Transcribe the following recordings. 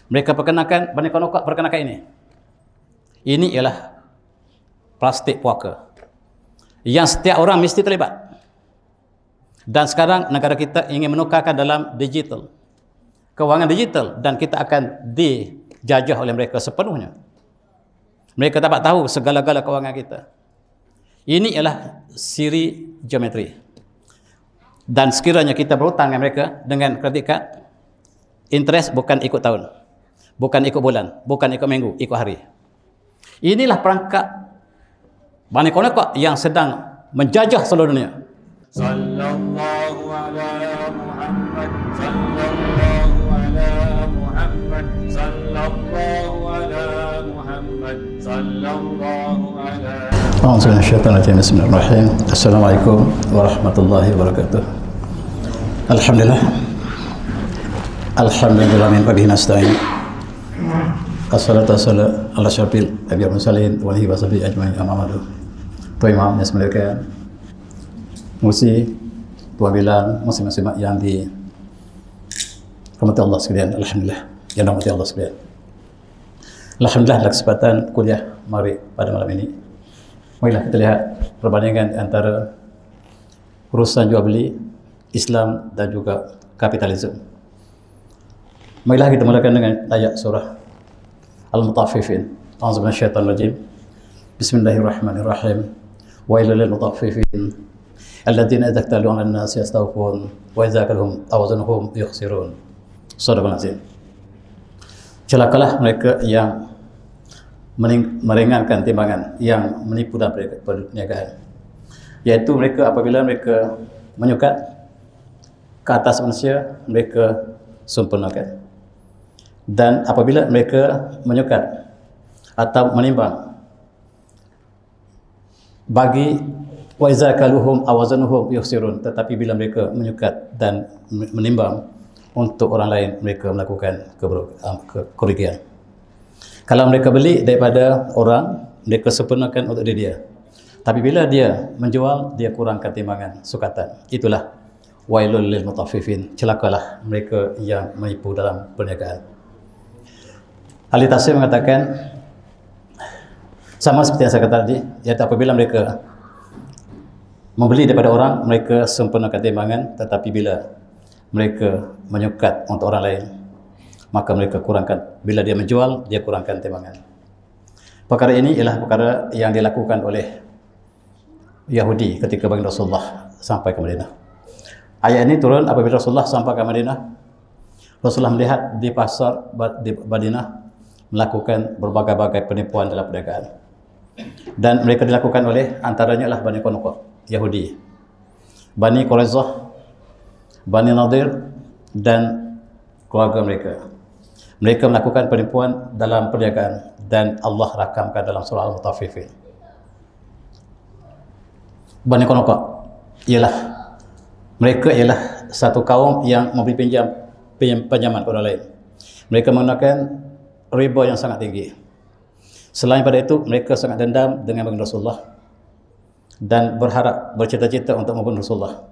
Mereka perkenalkan, Bani Qainuqa perkenalkan ini. Ini ialah plastik puaka yang setiap orang mesti terlibat. Dan sekarang negara kita ingin menukarkan dalam digital, kewangan digital, dan kita akan dijajah oleh mereka sepenuhnya. Mereka dapat tahu segala-gala kewangan kita. Ini ialah siri geometri. Dan sekiranya kita berhutang dengan mereka dengan kredit card, interest bukan ikut tahun, bukan ikut bulan, bukan ikut minggu, ikut hari. Inilah perangkap Bani Qainuqa yang sedang menjajah seluruh dunia. Sallallahu ala Muhammad, sallallahu ala Muhammad, sallallahu ala Muhammad, sallallahu ala. Bismillahirrahmanirrahim. Assalamualaikum warahmatullahi wabarakatuh. Alhamdulillah. Alhamdulillah min bihi nasta'in. Assalatu wassalamu ala asyrafil anbiya'i wal mursalin wa alihi washabihi ajmain amma ba'du. Tuan Imam yang saya muliakan, Musi, Tuan Bilal, muslim-muslimat yang dirahmati Allah sekalian, alhamdulillah, yang dirahmati Allah sekalian. Alhamdulillah dalam kesempatan kuliah maghrib pada malam ini, marilah kita lihat perbandingan antara urusan jual beli Islam dan juga kapitalisme. Marilah kita mulakan dengan ayat surah Al-Mutaffifin. A'udzu billahi minasyaitonir rajim. Bismillahirrahmanirrahim. Wailul lil mutaffifin alladzina idza iktalu 'alan nasi yastawfun wa idza kaluhum aw wazanuhum yukhsirun. Shadaqal azim. Celakalah mereka yang meringankan timbangan, yang menipu dalam perniagaan, yaitu mereka apabila mereka menyukat ke atas manusia, mereka sempurnakan, dan apabila mereka menyukat atau menimbang bagi wa iza kaluhum awazanuhum yukhsirun, tetapi bila mereka menyukat dan menimbang untuk orang lain, mereka melakukan kerugian. Kalau mereka beli daripada orang, mereka sempurnakan untuk diri dia, tapi bila dia menjual, dia kurangkan timbangan, sukatan. Itulah wailul lil mutaffifin, celakalah mereka yang menipu dalam perniagaan. Ahli tafsir mengatakan sama seperti yang saya kata tadi, iaitu apabila mereka membeli daripada orang, mereka sempurnakan timbangan, tetapi bila mereka menyukat untuk orang lain, maka mereka kurangkan. Bila dia menjual, dia kurangkan timbangan. Perkara ini ialah perkara yang dilakukan oleh Yahudi ketika baginda Rasulullah sampai ke Madinah. Ayat ini turun apabila Rasulullah sampai ke Madinah. Rasulullah melihat di pasar di Madinah melakukan berbagai-bagai penipuan dalam perniagaan. Dan mereka dilakukan oleh antaranya lah Bani Qainuqa, Yahudi, Bani Quraizzah, Bani Nadir, dan keluarga mereka. Mereka melakukan penipuan dalam perniagaan dan Allah rakamkan dalam surah Al-Mutaffifin. Bani Qainuqa mereka ialah satu kaum yang memberi pinjaman kepada orang lain. Mereka menggunakan riba yang sangat tinggi. Selain pada itu, mereka sangat dendam dengan baginda Rasulullah dan berharap, bercita-cita untuk membunuh Rasulullah.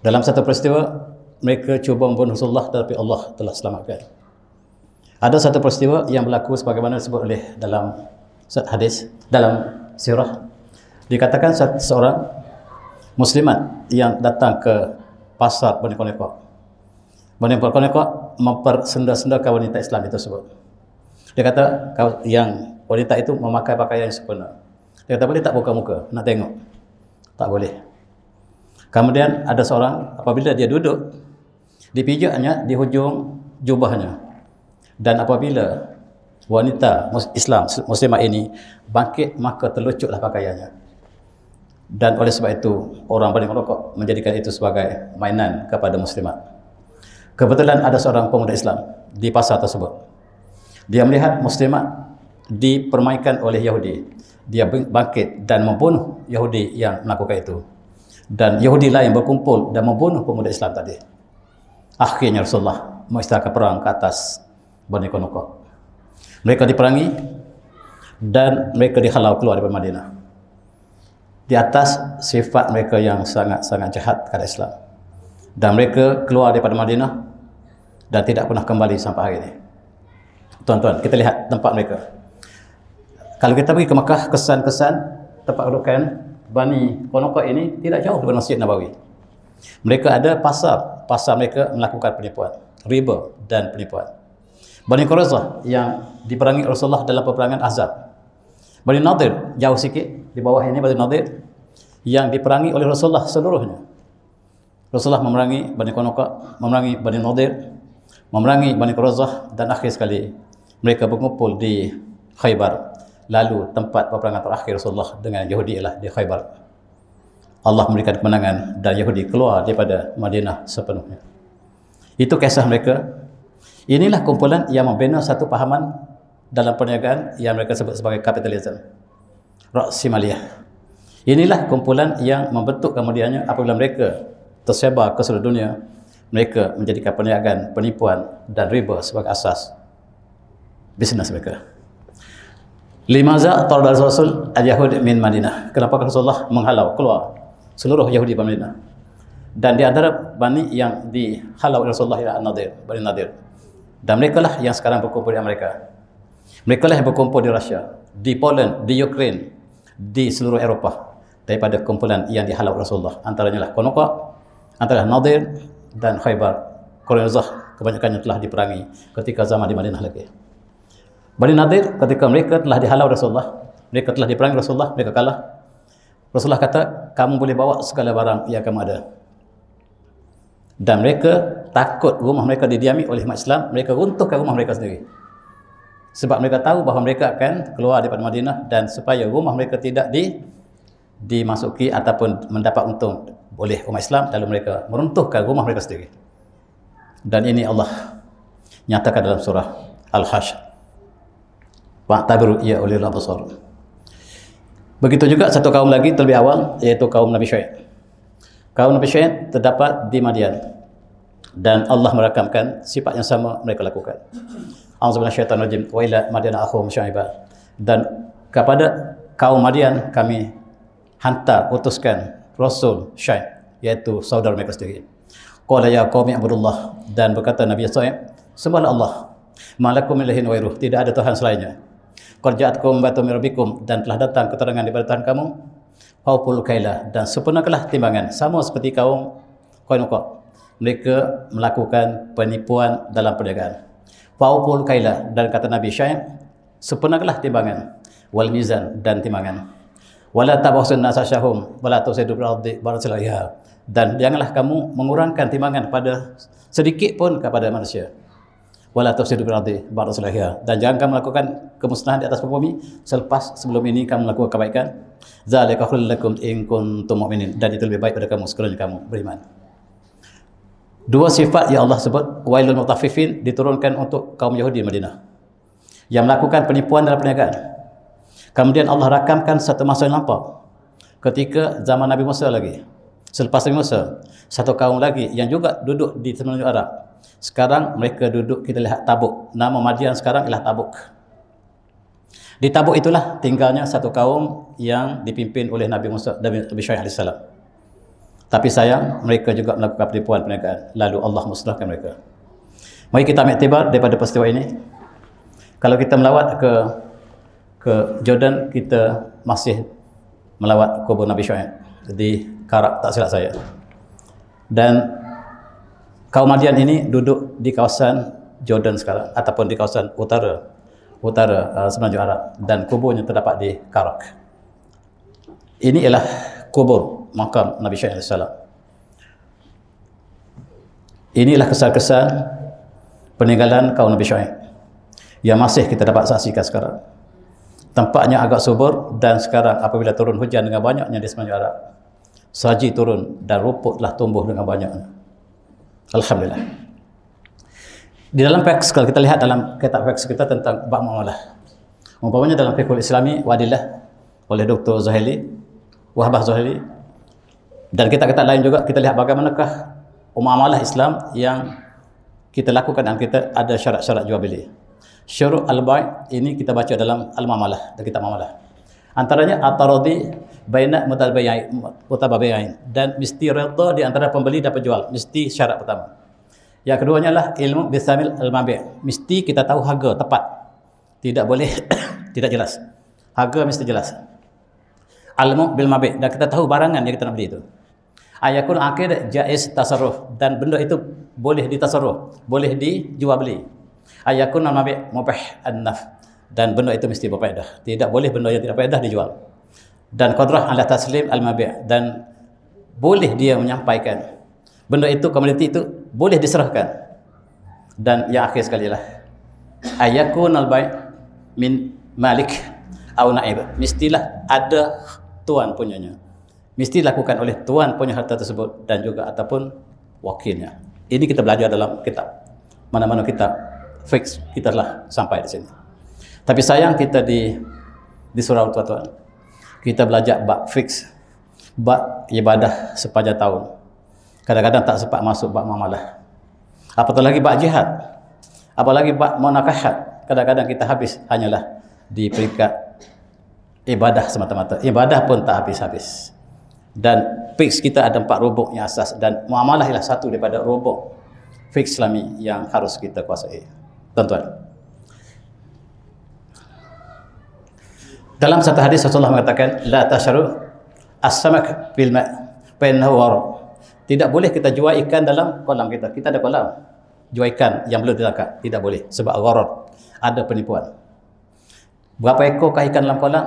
Dalam satu peristiwa, mereka cuba membunuh Rasulullah, tetapi Allah telah selamatkan. Ada satu peristiwa yang berlaku sebagaimana disebut oleh dalam hadis, dalam sirah. Dikatakan seorang muslimat yang datang ke pasar Bani Qainuqa. Bani Qainuqa mempersenda-sendakan wanita Islam itu tersebut. Dia kata yang wanita itu memakai pakaian yang sempurna. Dia kata, boleh tak buka muka, nak tengok? Tak boleh. Kemudian ada seorang, apabila dia duduk, dipijaknya di hujung jubahnya. Dan apabila wanita Islam, muslimah ini bangkit, maka terlucutlah pakaiannya. Dan oleh sebab itu, orang Bani Qainuqa menjadikan itu sebagai mainan kepada muslimat. Kebetulan ada seorang pemuda Islam di pasar tersebut. Dia melihat muslimat dipermainkan oleh Yahudi. Dia bangkit dan membunuh Yahudi yang melakukan itu. Dan Yahudi lain berkumpul dan membunuh pemuda Islam tadi. Akhirnya Rasulullah mengisytiharkan perang ke atas Bani Qainuqa. Mereka diperangi dan mereka dihalau keluar dari Madinah. Di atas sifat mereka yang sangat-sangat jahat kepada Islam. Dan mereka keluar daripada Madinah dan tidak pernah kembali sampai hari ini. Tuan-tuan, kita lihat tempat mereka. Kalau kita pergi ke Mekah, kesan-kesan tempat kedudukan Bani Qainuqa ini tidak jauh dari Masjid Nabawi. Mereka ada pasar mereka melakukan penipuan, riba dan penipuan. Bani Quraidah yang diperangi Rasulullah dalam peperangan Ahzab. Bani Nadir jauh sikit di bawah ini, Bani Nadir yang diperangi oleh Rasulullah seluruhnya. Rasulullah memerangi Bani Qainuqa, memerangi Bani Nadir, memerangi Bani Quraidah, dan akhir sekali mereka berkumpul di Khaybar. Lalu tempat peperangan terakhir Rasulullah dengan Yahudi ialah di Khaybar. Allah memberikan kemenangan dan Yahudi keluar daripada Madinah sepenuhnya. Itu kisah mereka. Inilah kumpulan yang membina satu pahaman dalam perniagaan yang mereka sebut sebagai kapitalisme, ra'asymaliyah. Inilah kumpulan yang membentuk kemudiannya apabila mereka tersebar ke seluruh dunia, mereka menjadikan perniagaan, penipuan dan riba sebagai asas bisnes mereka. Limaza tarada Rasul al-Yahud min Madinah. Kenapa Rasulullah menghalau keluar seluruh Yahudi di Madinah? Dan di antara Bani yang dihalau Rasulullah ialah Nadir, Bani Nadir. Dan mereka lah yang sekarang berkumpul di Amerika. Mereka lah yang berkumpul di Rusia, di Poland, di Ukraine, di seluruh Eropah. Daripada kumpulan yang dihalau Rasulullah. Antaranya lah Qainuqa, antara Nadir dan Khaybar. Quraidah kebanyakannya telah diperangi ketika zaman di Madinah lagi. Bani Nadir ketika mereka telah dihalau Rasulullah, mereka telah diperangi Rasulullah, mereka kalah. Rasulullah kata, kamu boleh bawa segala barang yang kamu ada. Dan mereka takut rumah mereka didiami oleh umat Islam, mereka runtuhkan rumah mereka sendiri. Sebab mereka tahu bahawa mereka akan keluar daripada Madinah, dan supaya rumah mereka tidak dimasuki ataupun mendapat untung oleh umat Islam, lalu mereka meruntuhkan rumah mereka sendiri. Dan ini Allah nyatakan dalam surah Al-Hashr. Wa'tabiru ya ulil absar. Begitu juga satu kaum lagi terlebih awal, iaitu kaum Nabi Syuaib. Kaum Nabi Syuaib terdapat di Madian, dan Allah merakamkan sifat yang sama mereka lakukan. A'udzubillahi minasyaitonir rajim. Wa ila Madyana akhum Syuaiba. Dan kepada kaum Madian kami utuskan Rasul Syuaib, iaitu saudara mereka sendiri. Qala ya qaumi ibudullah. Dan berkata Nabi Syuaib, sembahlah Allah, ma lakum min ilahin ghairuh, tidak ada Tuhan selainnya. Qad ja'atkum bayyinatun min rabbikum, dan telah datang keterangan daripada Tuhan kamu. Fauful kaila, dan sempurnakanlah timbangan, sama seperti kaum Qainuqa. Mereka melakukan penipuan dalam perniagaan. Fauful kaila, dan kata Nabi Syuaib, sempurnakanlah timbangan, wal mizan, dan timbangan. Wala tabghasun nasa syahum wala tusidu fil ardi ba'da salahiha, dan janganlah kamu mengurangkan timbangan pada sedikit pun kepada manusia. Wala tufsidu fil ardi ba'da salahiha, dan jangan kamu melakukan kemusnahan di atas bumi sebelum ini kamu melakukan kebaikan. Zalika khairul lakum in kuntum mu'minin, dan itu lebih baik pada kamu sekiranya kamu beriman. Dua sifat yang Allah sebut, wailul mutaffifin, diturunkan untuk kaum Yahudi Madinah yang melakukan penipuan dalam perniagaan. Kemudian Allah rakamkan satu masa yang lampau, ketika zaman Nabi Musa lagi. Selepas Nabi Musa, satu kaum lagi yang juga duduk di semenanjung Arab. Sekarang mereka duduk, kita lihat Tabuk. Nama Madian sekarang ialah Tabuk. Di Tabuk itulah tinggalnya satu kaum yang dipimpin oleh Nabi Musa, Nabi Syuaib AS. Tapi sayang, mereka juga melakukan penipuan perniagaan. Lalu Allah musnahkan mereka. Mari kita ambil iktibar daripada peristiwa ini. Kalau kita melawat ke Jordan, kita masih melawat kubur Nabi Syuaib di Karak, tak silap saya. Dan kaum Madian ini duduk di kawasan Jordan sekarang, ataupun di kawasan utara semenanjung Arab, dan kuburnya terdapat di Karak. Ini ialah kubur makam Nabi Syuaib AS. Inilah kesan-kesan peninggalan kaum Nabi Syuaib yang masih kita dapat saksikan sekarang. Tempatnya agak subur, dan sekarang apabila turun hujan dengan banyaknya di semenanjung Arab, salji turun dan rumput telah tumbuh dengan banyaknya. Alhamdulillah. Di dalam teks, kalau kita lihat dalam kitab teks kita tentang bab muamalah, umpamanya dalam Fiqhul Islami Wadillah oleh Dr. Zuhaili, Wahbah Zuhaili, dan kitab-kitab lain juga, kita lihat bagaimanakah muamalah Islam yang kita lakukan, dan kita ada syarat-syarat jual beli. Syurut al-bai' ini kita baca dalam al-muamalah, dalam kitab muamalah. Antaranya at-taradi baina mutabayi'ain, dan mesti redha di antara pembeli dan penjual, mesti syarat pertama. Yang keduanya adalah ilmu bisamil al-mabi'. Mesti kita tahu harga tepat. Tidak boleh tidak jelas. Harga mesti jelas. Ilmu bil mabi', dan kita tahu barangan yang kita nak beli itu. Ayakun akhir jaiz tasarruf, dan benda itu boleh ditasarruf, boleh dijual beli. Ayakun al-mabi' mubah an-naf, dan benda itu mesti berfaedah. Tidak boleh benda yang tidak faedah dijual. Dan qadrah ala taslim al-mabi', dan boleh dia menyampaikan benda itu, komoditi itu boleh diserahkan. Dan yang akhir sekali lah, ayakun al-bai' min malik au naib, mestilah ada tuan punyanya, mesti dilakukan oleh tuan punya harta tersebut dan juga ataupun wakilnya. Ini kita belajar dalam kitab, mana-mana kitab fix kita telah sampai di sini. Tapi sayang kita di surau tuan-tuan, kita belajar bab fix, bab ibadah sepanjang tahun. Kadang-kadang tak sempat masuk bab muamalah. Apatah lagi bab jihad, apalagi bab munakahat. Kadang-kadang kita habis hanyalah di peringkat ibadah semata-mata. Ibadah pun tak habis-habis. Dan fix kita ada 4 rubuk yang asas, dan muamalah ialah satu daripada rubuk fix Islami yang harus kita kuasai. Tuan-tuan, dalam satu hadis Rasulullah mengatakan, la tasharu as-samak fil ma' fa innahu warad. Tidak boleh kita jual ikan dalam kolam kita. Kita ada kolam, jual ikan yang belum ditangkap, tidak boleh, sebab gharar, ada penipuan. Berapa ekorkah ikan dalam kolam?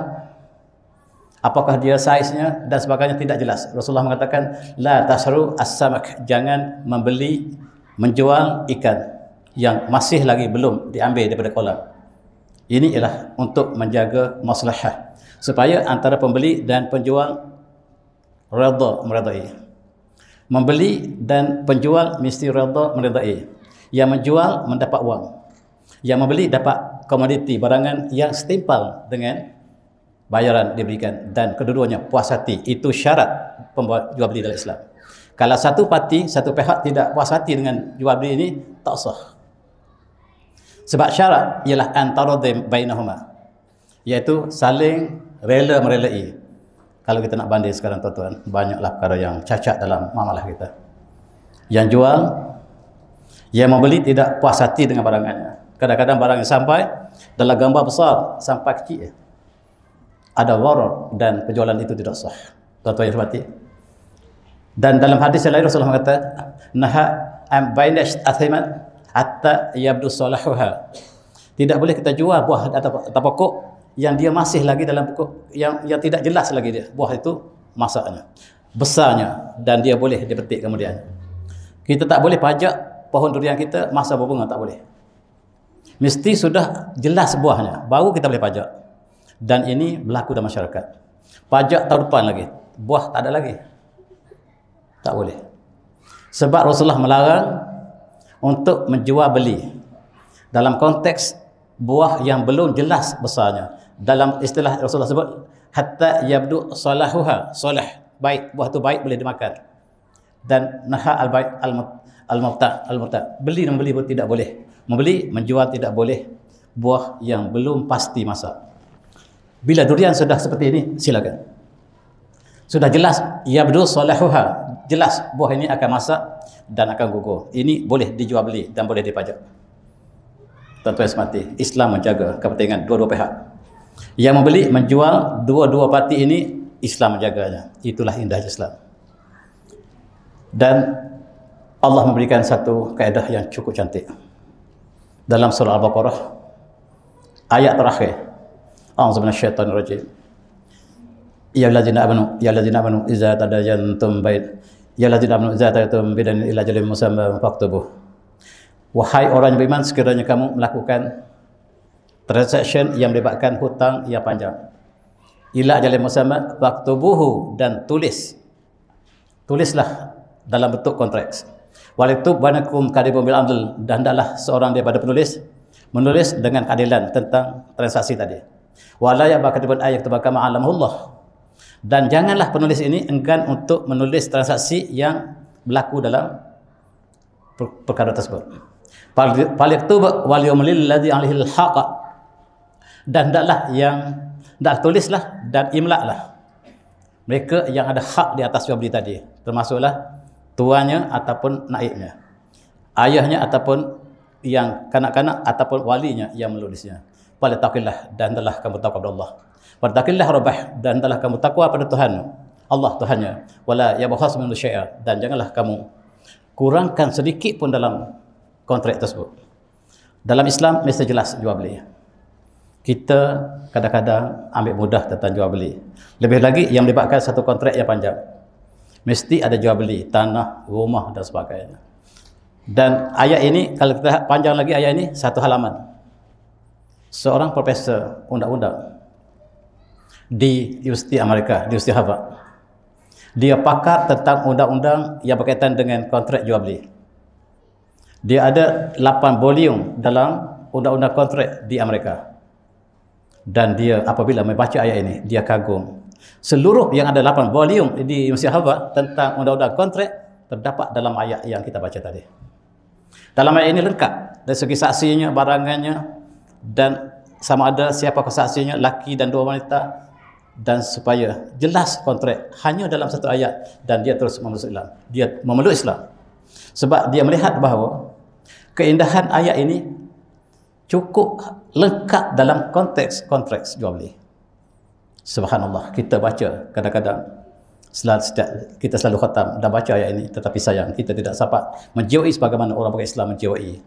Apakah dia saiznya dan sebagainya, tidak jelas. Rasulullah mengatakan, la tasharu as-samak, jangan membeli, menjual ikan yang masih lagi belum diambil daripada kolam. Ini ialah untuk menjaga maslahah, supaya antara pembeli dan penjual redha meredai. Membeli dan penjual mesti redha meredai. Yang menjual mendapat wang, yang membeli dapat komoditi, barangan yang setimpal dengan bayaran diberikan, dan kedua-duanya puas hati. Itu syarat pembuat jual beli dalam Islam. Kalau satu parti, satu pihak tidak puas hati dengan jual beli ini, tak sah. Sebab syarat ialah antara bainahuma, iaitu saling rela merelai. Kalau kita nak banding sekarang tuan-tuan, banyaklah perkara yang cacat dalam muamalah kita. Yang jual, yang membeli tidak puas hati dengan barangannya. Kadang-kadang barang yang sampai dalam gambar besar, sampai kecil, ada gharar, dan penjualan itu tidak sah. Tuan-tuan yang hormati. Dan dalam hadis yang lain Rasulullah mengatakan, naha am bainash athimat hatta yabdu salahuha. Tidak boleh kita jual buah atau pokok yang dia masih lagi dalam pokok yang tidak jelas lagi dia. Buah itu masaknya, besarnya, dan dia boleh dipetik kemudian. Kita tak boleh pajak pohon durian kita masa berbunga, tak boleh. Mesti sudah jelas buahnya, baru kita boleh pajak. Dan ini berlaku dalam masyarakat. Pajak tahun depan lagi, buah tak ada lagi, tak boleh. Sebab Rasulullah melarang untuk menjual beli dalam konteks buah yang belum jelas besarnya. Dalam istilah Rasulullah sebut, hatta yabdu salahuha, salah, baik, buah tu baik, boleh dimakan. Dan naha al-bai' al-mubta', beli dan membeli pun tidak boleh. Membeli, menjual tidak boleh buah yang belum pasti masak. Bila durian sudah seperti ini, silakan. Sudah jelas yabdu salahuha, jelas buah ini akan masak dan akan gugur. Ini boleh dijual beli dan boleh dipajak. Tuan-tuan semati, Islam menjaga kepentingan dua-dua pihak. Yang membeli, menjual, dua-dua parti ini Islam menjaganya. Itulah indahnya Islam. Dan Allah memberikan satu kaedah yang cukup cantik dalam surah Al-Baqarah ayat terakhir. A'udzu minasyaitonir rajim. Ya allazina amanu idza tadayantum bidainin ila ajalin musamma faktubuh. Wahai orang yang beriman, sekiranya kamu melakukan transaction yang melibatkan hutang yang panjang, ila ajalin musamma faktubuhu, dan tulislah dalam bentuk kontrak. Waliktub bainakum katibun bil adl, dan hendaklah seorang daripada penulis menulis dengan keadilan tentang transaksi tadi. Wala ya'ba katibun ayat tabakama alamullah, dan janganlah penulis ini enggan untuk menulis transaksi yang berlaku dalam perkara tersebut. Faliktub wal yumlil ladzi 'alaihi al-haq, dan hendaklah tulislah dan imlaklah mereka yang ada hak di atas jual beli tadi, termasuklah tuannya ataupun naibnya. ayahnya ataupun yang kanak-kanak ataupun walinya yang menulisnya. Faltaqillah, dan hendaklah kamu takwa kepada Allah. Faltaqillah rabbah, dan hendaklah kamu takwa pada Tuhan Allah Tuhannya. Wala yabkhas min syai'a, dan janganlah kamu kurangkan sedikit pun dalam kontrak tersebut. Dalam Islam mesti jelas jual beli. Kita kadang-kadang ambil mudah tentang jual beli. Lebih lagi yang melibatkan satu kontrak yang panjang. Mesti ada jual beli tanah, rumah dan sebagainya. Dan ayat ini, kalau kita panjang lagi ayat ini, satu halaman. Seorang profesor undang-undang di Universiti Amerika, di Universiti Harvard. Dia pakar tentang undang-undang yang berkaitan dengan kontrak jual beli. Dia ada 8 volume dalam undang-undang kontrak di Amerika. Dan dia apabila membaca ayat ini, dia kagum. Seluruh yang ada 8 volume di Universiti Harvard tentang undang-undang kontrak terdapat dalam ayat yang kita baca tadi. Dalam ayat ini lengkap dari segi saksinya, barangannya, dan sama ada siapa kesaksinya, laki dan dua wanita, dan supaya jelas kontrak hanya dalam satu ayat, dan dia terus memeluk Islam. Dia memeluk Islam sebab dia melihat bahawa keindahan ayat ini cukup lengkap dalam konteks kontrak jual beli. Subhanallah, kita baca kadang-kadang kita selalu khatam dan baca ayat ini, tetapi sayang kita tidak dapat menjiwai sebagaimana orang Islam menjiwai.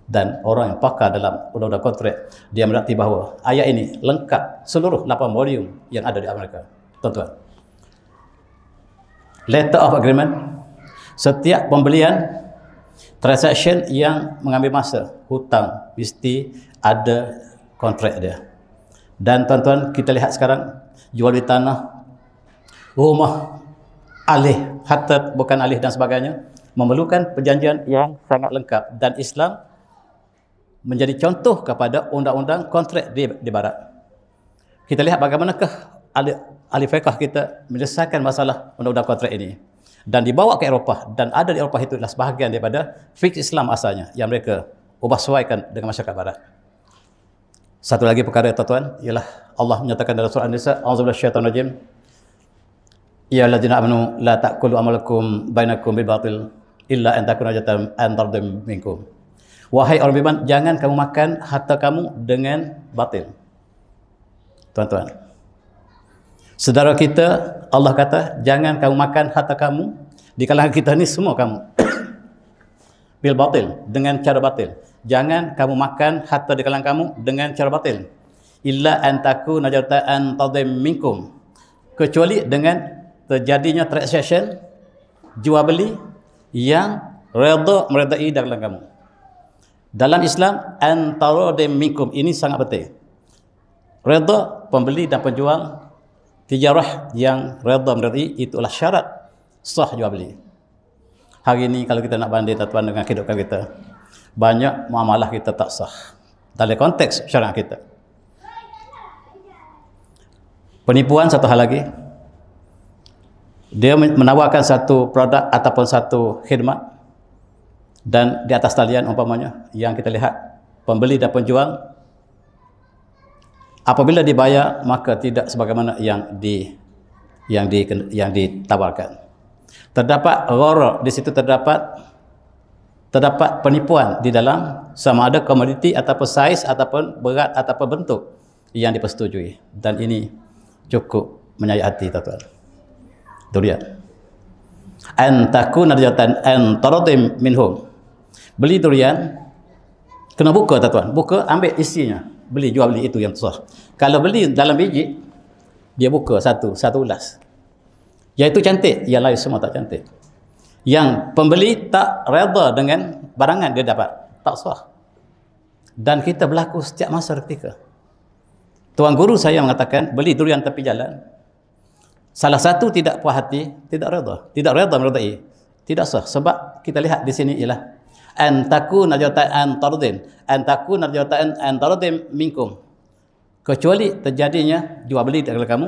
Dan orang yang pakar dalam undang-undang kontrak, dia mengerti bahawa ayat ini lengkap seluruh 8 volume yang ada di Amerika. Tuan-tuan, letter of agreement, setiap pembelian transaction yang mengambil masa, hutang, mesti ada kontrak dia. Dan tuan-tuan, kita lihat sekarang jual beli tanah, rumah, alih, harta bukan alih dan sebagainya, memerlukan perjanjian yang sangat lengkap. Dan Islam menjadi contoh kepada undang-undang kontrak di barat. Kita lihat bagaimanakah ahli fiqh kita menyelesaikan masalah undang-undang kontrak ini dan dibawa ke Eropah, dan ada di Eropah itu adalah sebahagian daripada fiqh Islam asalnya yang mereka ubah sesuaikan dengan masyarakat barat. Satu lagi perkara tuan-tuan ialah Allah menyatakan dalam surah An-Nisa, a'udzubillahi minasyaitonir rajim, ya alladzina amanu la ta'kulu amwalakum bainakum bil batil illa an takuna jatan an tardim minkum. Wahai orang beriman, jangan kamu makan harta kamu dengan batil. Tuan-tuan, saudara kita, Allah kata, jangan kamu makan harta kamu, di kalangan kita ni semua kamu, bil batil, dengan cara batil. Jangan kamu makan harta di kalangan kamu dengan cara batil. Illa an takuna jatan tardim minkum, kecuali dengan terjadinya transaction jual beli yang meredai dalam kamu. Dalam Islam, antaradim minkum ini sangat penting. Redha pembeli dan penjual, tijarah yang redha meredai, itulah syarat sah jual beli. Hari ini kalau kita nak banding tuan-tuan dengan kehidupan kita, banyak muamalah kita tak sah dalam konteks syariat kita. Penipuan satu hal lagi. Dia menawarkan satu produk ataupun satu khidmat, dan di atas talian umpamanya yang kita lihat pembeli dan penjual apabila dibayar maka tidak sebagaimana yang ditawarkan. Terdapat gharar di situ, terdapat penipuan di dalam, sama ada komoditi ataupun saiz ataupun berat ataupun bentuk yang dipersetujui, dan ini cukup menyayat hati tuan-tuan. Durian an takuna rajatan an taradim minhum. Beli durian kena buka tuan-tuan, buka ambil isinya, beli jual beli itu yang sah. Kalau beli dalam biji, dia buka satu ulas, iaitu cantik, yang lain semua tak cantik. Yang pembeli tak redha dengan barangan dia dapat, tak sah. Dan kita berlaku setiap masa ketika. Tuan guru saya mengatakan beli durian tepi jalan, salah satu tidak puas hati, tidak redha meredai, tidak sah. Sebab kita lihat di sini ialah an takuna jatan an tardin minkum, kecuali terjadinya jual beli dengan kamu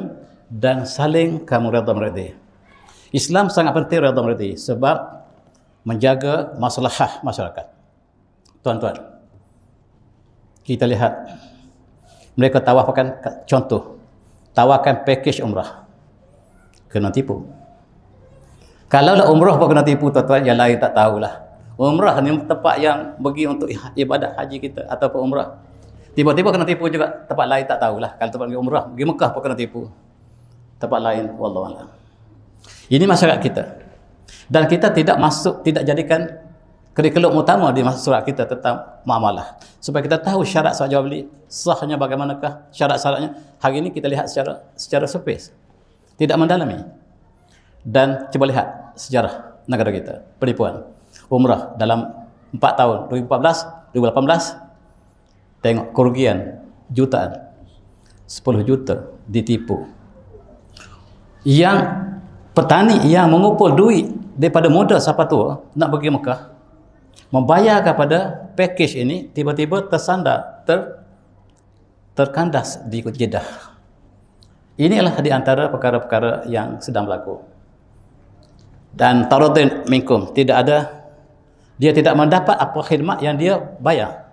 dan saling kamu redha meredai. Islam sangat penting redha meredai sebab menjaga maslahah masyarakat. Tuan-tuan, kita lihat mereka tawarkan, contoh, tawarkan package umrah, kena tipu. Kalau umrah pun kena tipu tuan-tuan, yang lain tak tahulah. Umrah ni tempat yang pergi untuk ibadat haji kita ataupun umrah. Tiba-tiba kena tipu juga. Tempat lain tak tahulah. Kalau tempat pergi umrah, pergi Mekah pun kena tipu. Tempat lain, wallahu a'lam. Ini masyarakat kita. Dan kita tidak jadikan kurikulum utama di surat kita tentang muamalah. Supaya kita tahu syarat sah jual beli, sahnya bagaimanakah syarat-syaratnya. Hari ini kita lihat secara surface. Tidak mendalami. Dan cuba lihat sejarah negara kita, penipuan umrah dalam 4 tahun 2014, 2018, tengok kerugian jutaan, 10 juta ditipu. Yang petani yang mengumpul duit daripada muda sampai tua nak pergi Mekah, membayar kepada package ini, tiba-tiba tersandar, terkandas di Jeddah. Inilah di antara perkara-perkara yang sedang berlaku. Dan taradun minkum, dia tidak mendapat apa khidmat yang dia bayar.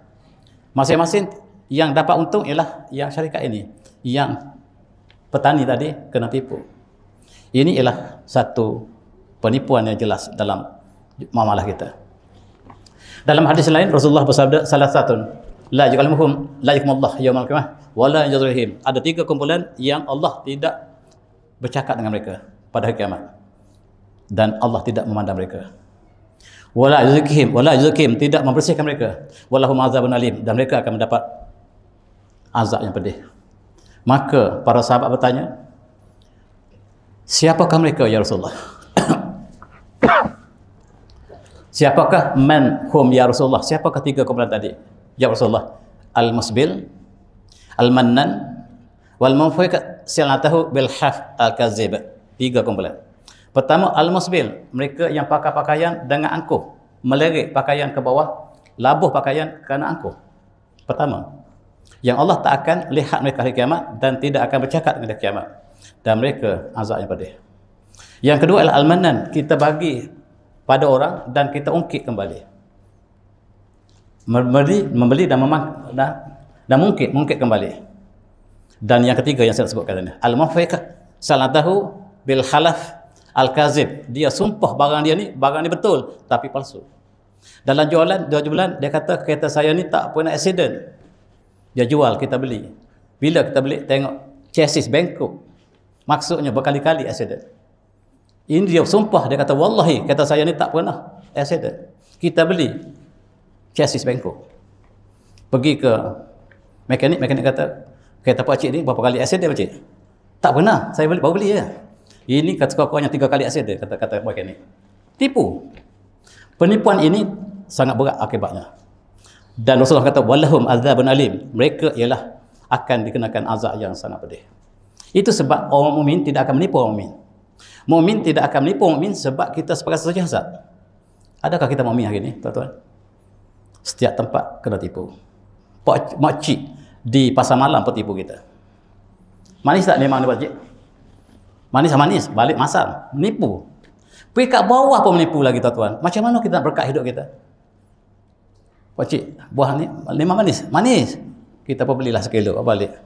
Masing-masing yang dapat untung ialah yang syarikat ini, yang petani tadi kena tipu. Ini ialah satu penipuan yang jelas dalam muamalah kita. Dalam hadis lain Rasulullah bersabda, salah satu la yukallimuhum la yakumullah yaumal qiyamah wala yajrihim. Ada 3 kumpulan yang Allah tidak bercakap dengan mereka pada hari kiamat, dan Allah tidak memandang mereka. Wala yuzakihim, tidak membersihkan mereka. Walahum azabun alim, dan mereka akan mendapat azab yang pedih. Maka para sahabat bertanya, siapakah mereka ya Rasulullah? Siapakah man hum ya Rasulullah? Siapakah 3 kumpulan tadi? Ya Rasulullah, al-musbil, al-mannan, wal munfiq silatahu bil haf al-kazib. 3 kumpulan. Pertama, al-musbil, mereka yang pakai pakaian dengan angkuh, melirik pakaian ke bawah, labuh pakaian kerana angkuh. Pertama, yang Allah tak akan lihat mereka hari kiamat dan tidak akan bercakap dengan hari kiamat, dan mereka azab yang pedih. Yang kedua adalah al-mannan, kita bagi pada orang dan kita ungkit kembali. Membeli dan mungkit kembali. Dan yang ketiga yang saya sebutkan tadi, al-munfiq salatahu bil khalaf al-kazib, dia sumpah barang dia ni betul tapi palsu. Dalam jualan dia kata kereta saya ni tak pernah accident. Dia jual, kita beli. Bila kita beli tengok chassis bengkok, maksudnya berkali-kali accident. Ini dia sumpah, dia kata wallahi kereta saya ni tak pernah accident. Kita beli chassis bengkok. Pergi ke mekanik kata kereta pak cik ni berapa kali accident pak cik? Tak pernah, saya baru beli je. Ini kata-katanya 3 kali accident, kata mekanik. Tipu. Penipuan ini sangat berat akibatnya. Dan Rasulullah kata walahum azabun alim, mereka ialah akan dikenakan azab yang sangat pedih. Itu sebab orang mukmin tidak akan menipu orang mukmin. Mukmin tidak akan menipu orang mukmin sebab kita sebagai sesuatu jasad. Adakah kita mukmin hari ini, tuan-tuan? Setiap tempat kena tipu. Makcik di pasar malam pun tipu kita. Manis tak memang ni pakcik? Manis, balik masam, menipu. Pergi kat bawah pun menipu lagi, tuan-tuan. Macam mana kita nak berkat hidup kita? Pakcik, buah ni memang manis. Kita pun belilah sekilo, balik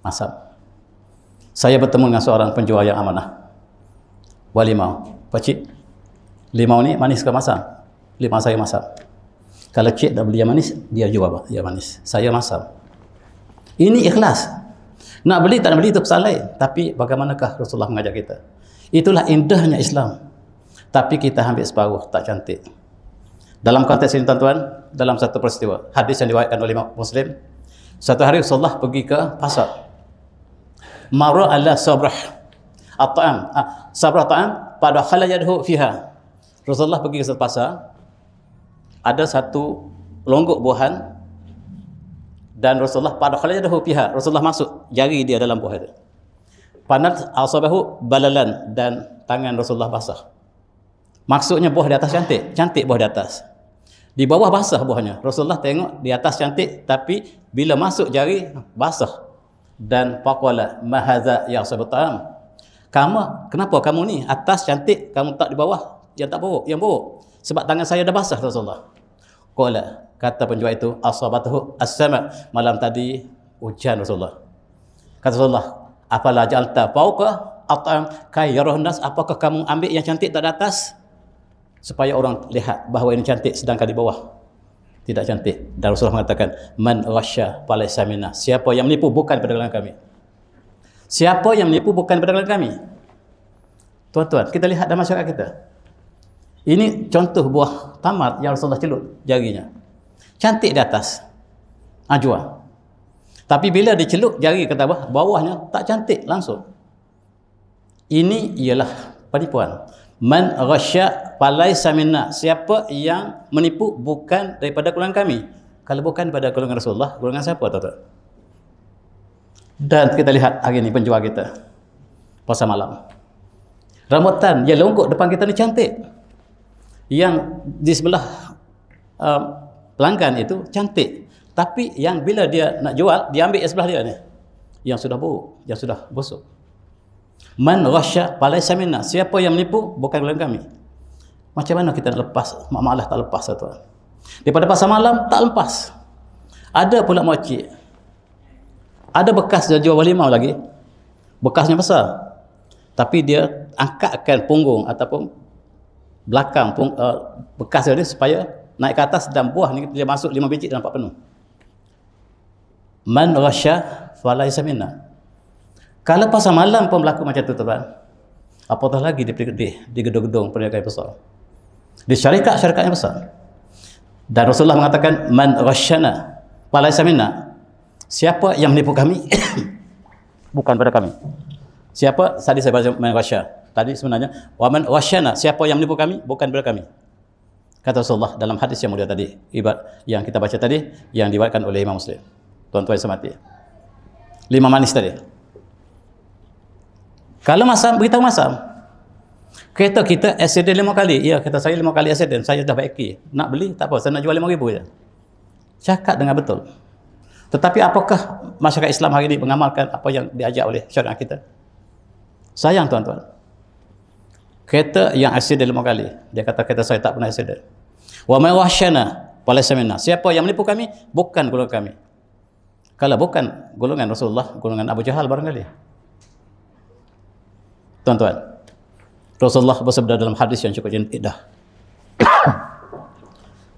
masam. Saya bertemu dengan seorang penjual yang amanah. Buah limau. Pakcik, limau ni manis ke masam? Limau saya masam. Kalau cik dah beli yang manis, dia jual yang manis. Saya masam. Ini ikhlas. Nak beli tak nak beli itu persoalan lain. Tapi bagaimanakah Rasulullah mengajak kita? Itulah indahnya Islam. Tapi kita ambil separuh, tak cantik. Dalam konteks ini tuan-tuan, dalam satu peristiwa, hadis yang diriwayatkan oleh Muslim, satu hari Rasulullah pergi ke pasar. Marra ala sabrah at-ta'am. Sabrah ta'am pada khala yadhu fiha. Rasulullah pergi ke satu pasar, ada satu longgok buahan, dan Rasulullah pada khala yadhu fiha, Rasulullah masuk jari dia dalam buah itu. Panat asabahu balalan, dan tangan Rasulullah basah. Maksudnya buah di atas cantik buah di atas. Di bawah basah buahnya. Rasulullah tengok di atas cantik, tapi bila masuk jari basah. Dan faqala ma hadza ya sabatam. Kenapa kamu ni atas cantik, kamu tak di bawah yang tak buruk, yang buruk? Sebab tangan saya dah basah Rasulullah. Qala, kata penjual itu, asabatuhu as-sama, malam tadi hujan Rasulullah. Kata Rasulullah, afala ja'alta fawqa at'am kay yarahun nas, apakah kamu ambil yang cantik tak di atas? supaya orang lihat bahawa ini cantik sedangkan di bawah tidak cantik. Dan Rasulullah mengatakan, man ghasya falaysa minna. Siapa yang menipu bukan pada kalangan kami. Siapa yang menipu bukan pada kalangan kami. Tuan-tuan, kita lihat dalam masyarakat kita. Ini contoh buah tamar yang Rasulullah celup jarinya. Cantik di atas, jual. Tapi bila dicelup jari ke bawah, bawahnya tak cantik langsung. Ini ialah penipuan. Man ghasya falaysa minna. Siapa yang menipu bukan daripada golongan kami. Kalau bukan daripada golongan Rasulullah, golongan siapa tuan-tuan? Dan kita lihat hari ini penjual kita pasar malam. Rambutan yang longkok depan kita ni cantik. Yang di sebelah pelanggan itu cantik. Tapi yang bila dia nak jual, dia ambil yang sebelah dia ni. Yang sudah buruk, yang sudah busuk. Man ghasya falaysa minna. Siapa yang menipu bukan golongan kami. Macam mana kita nak lepas? Malah tak lepas tuan. Daripada pasar malam tak lepas. Ada pula makcik. Ada bekas dia jual walimau lagi. Bekasnya besar. Tapi dia angkatkan punggung ataupun belakang bekas dia ni supaya naik ke atas dan buah ni dia masuk 5 biji dan nampak penuh. Man ghasya falaysa minna. Kalau pasar malam pun berlaku macam tu tuan. Apatah lagi di gedung-gedung perniagaan besar. Di syarikat-syarikat yang besar. Dan Rasulullah mengatakan man ghasyana falaysa minna. Siapa yang menipu kami bukan pada kami. Siapa? Tadi saya baca man ghasya. Tadi sebenarnya wa man ghasyana. Siapa yang menipu kami bukan pada kami. Kata Rasulullah dalam hadis yang mulia tadi, yang kita baca tadi, yang diriwayatkan oleh Imam Muslim. Tuan-tuan yang semati. 5 manis tadi. Kalau masam, beritahu masam. Kereta kita accident 5 kali. Ya, kereta saya 5 kali accident. Saya dah baiki. Nak beli? Tak apa. Saya nak jual 5,000 je. Cakap dengan betul. Tetapi apakah masyarakat Islam hari ini mengamalkan apa yang diajar oleh syariat kita? Sayang tuan-tuan. Kereta yang accident 5 kali. Dia kata kereta saya tak pernah accident. Wa ma wahsyana falaysa minna. Siapa yang menipu kami bukan golongan kami. Kalau bukan golongan Rasulullah, golongan Abu Jahal barangkali. Tuan-tuan, Rasulullah bersabda dalam hadis yang cukup indah.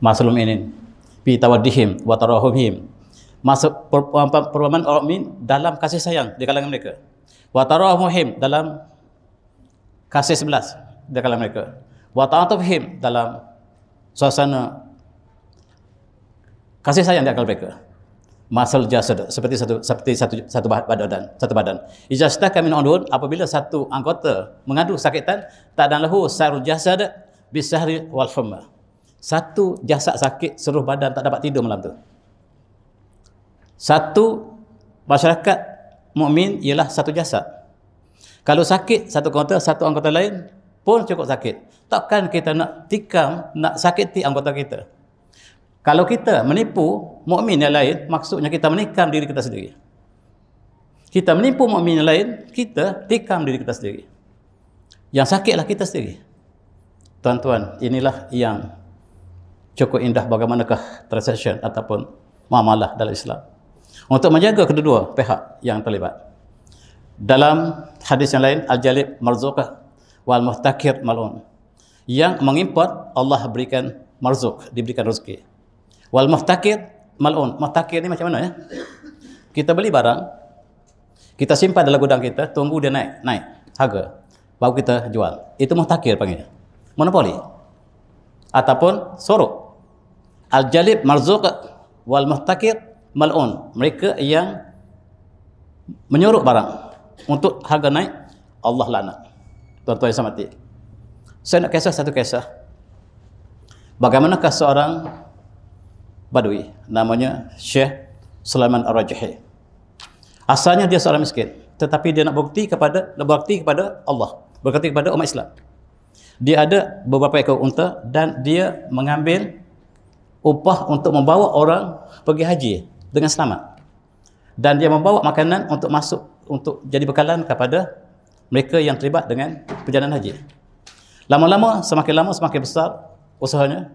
Maslum ini fi tawaddihim wa tarahumhim. Masuk perumpamaan orang mukmin dalam kasih sayang di kalangan mereka. Wa tarahumhim dalam kasih sebelas di kalangan mereka. Wa ta'atufhim dalam suasana kasih sayang di kalangan mereka. Masal jasad seperti satu badan. Ijastaka min udhun, apabila satu anggota mengadu sakitan, ta'dan lahu sarul jasad bisahri wal humma. Satu jasad sakit, seluruh badan tak dapat tidur malam tu. Satu masyarakat mukmin ialah satu jasad. Kalau sakit satu anggota lain pun cukup sakit. Takkan kita nak tikam, nak sakiti anggota kita. Kalau kita menipu mukmin yang lain, maksudnya kita menikam diri kita sendiri. Kita menipu mukmin yang lain, kita tikam diri kita sendiri. Yang sakitlah kita sendiri. Tuan-tuan, inilah yang cukup indah bagaimanakah transaction ataupun muamalah dalam Islam. Untuk menjaga kedua pihak yang terlibat. Dalam hadis yang lain, al-jalib marzuqah wal muhtakir mal'un. Yang mengimport Allah berikan marzuk, diberikan rezeki. Wal muhtakir mal'un. Muhtakir ni macam mana ya? Kita beli barang, kita simpan dalam gudang kita, tunggu dia naik harga, baru kita jual. Itu muhtakir panggilnya. Monopoli. Ataupun sorok. Al-jalib marzuq wal muhtakir mal'un. Mereka yang menyuruh barang untuk harga naik, Allah laknat. Tuan-tuan yang saya mati. Saya nak kisah satu kisah. Bagaimanakah seorang Badui, namanya Syekh Sulaiman Ar-Rajihi. Asalnya dia seorang miskin, tetapi dia nak berbakti kepada Allah, berbakti kepada umat Islam. Dia ada beberapa ekor unta dan dia mengambil upah untuk membawa orang pergi haji dengan selamat. Dan dia membawa makanan untuk masuk, untuk jadi bekalan kepada mereka yang terlibat dengan perjalanan haji. Lama-lama, semakin lama semakin besar usahanya.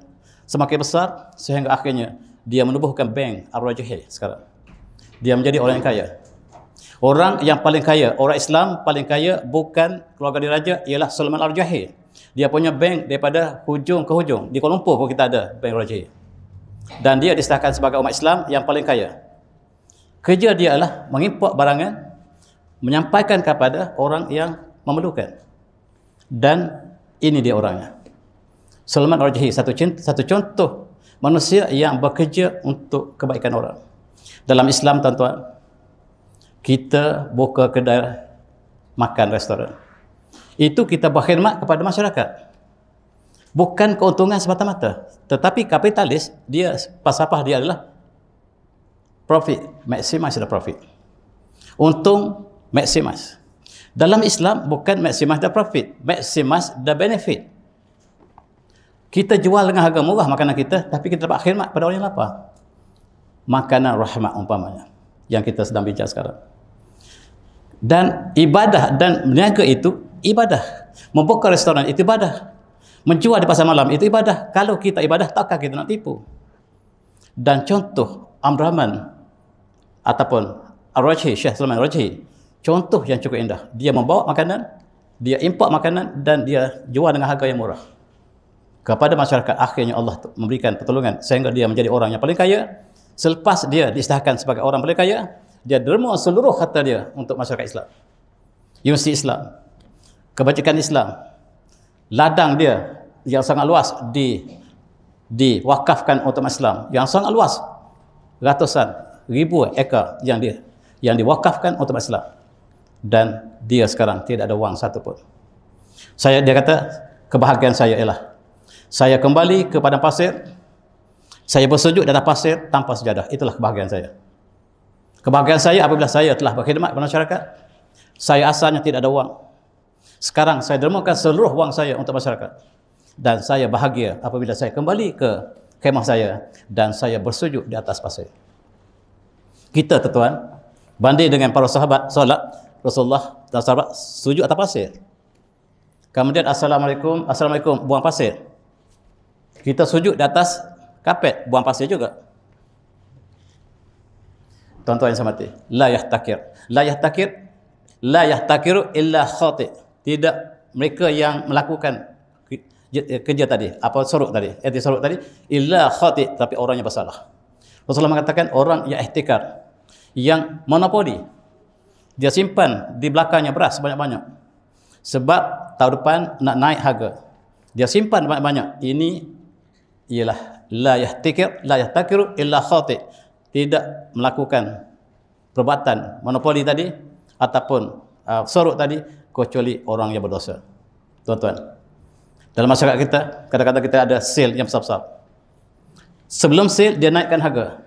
Semakin besar sehingga akhirnya dia menubuhkan bank Ar-Rajihi sekarang. Dia menjadi orang yang kaya. Orang yang paling kaya, orang Islam paling kaya bukan keluarga diraja, ialah Sulaiman Ar-Rajihi. Dia punya bank daripada hujung ke hujung. Di Kuala Lumpur pun kita ada bank Rajahi. Dan dia disahkan sebagai umat Islam yang paling kaya. Kerja dia adalah mengimport barangan, menyampaikan kepada orang yang memerlukan. Dan ini dia orangnya. Salman Rajahi, satu contoh manusia yang bekerja untuk kebaikan orang. Dalam Islam, tuan-tuan, kita buka kedai makan, restoran. Itu kita berkhidmat kepada masyarakat. Bukan keuntungan semata-mata. Tetapi kapitalis, dia falsafah dia adalah profit, maximize the profit. Untung, maximize. Dalam Islam, bukan maximize the profit, maximize the benefit. Kita jual dengan harga murah makanan kita, tapi kita dapat khidmat pada orang yang lapar. Makanan rahmat umpamanya, yang kita sedang bincang sekarang. Dan ibadah dan berniaga itu ibadah. Membuka restoran itu ibadah. Menjual di pasar malam itu ibadah. Kalau kita ibadah, takkan kita nak tipu. Dan contoh Amr Rahman ataupun Ar-Rajahi, Syekh Salman Ar-Rajahi, contoh yang cukup indah. Dia membawa makanan, dia import makanan, dan dia jual dengan harga yang murah kepada masyarakat. Akhirnya Allah memberikan pertolongan sehingga dia menjadi orang yang paling kaya. Selepas dia disahkan sebagai orang paling kaya, dia derma seluruh harta dia untuk masyarakat Islam. Universiti Islam, kebajikan Islam, ladang dia yang sangat luas diwakafkan untuk Islam, yang sangat luas, ratusan ribu ekar yang diwakafkan untuk Islam. Dan dia sekarang tidak ada wang satu pun. Dia kata, kebahagiaan saya ialah saya kembali ke padang pasir, saya bersujud di atas pasir tanpa sejadah. Itulah kebahagiaan saya. Kebahagiaan saya apabila saya telah berkhidmat kepada masyarakat. Saya asalnya tidak ada wang. Sekarang saya dermakan seluruh wang saya untuk masyarakat. Dan saya bahagia apabila saya kembali ke kemah saya dan saya bersujud di atas pasir. Kita, tuan-tuan, banding dengan para sahabat solat, Rasulullah dan sahabat sujud atas pasir. Kemudian Assalamualaikum, Assalamualaikum, buang pasir. Kita sujud di atas kapet, buang pasir juga. Tuan-tuan yang saya hormati, la yahtakiru illa khati'. Tidak mereka yang melakukan kerja tadi, sorok tadi, illa khati', tapi orang yang bersalah. Rasulullah mengatakan orang yang ihtikar, yang monopoli, dia simpan di belakangnya beras banyak-banyak sebab tahun depan nak naik harga, dia simpan banyak-banyak. Ini ialah la yahtakiru illa khati', tidak melakukan perbuatan monopoli tadi ataupun sorok tadi kecuali orang yang berdosa. Tuan-tuan, dalam masyarakat kita kadang-kadang kita ada sale yang besar-besar. Sebelum sale dia naikkan harga,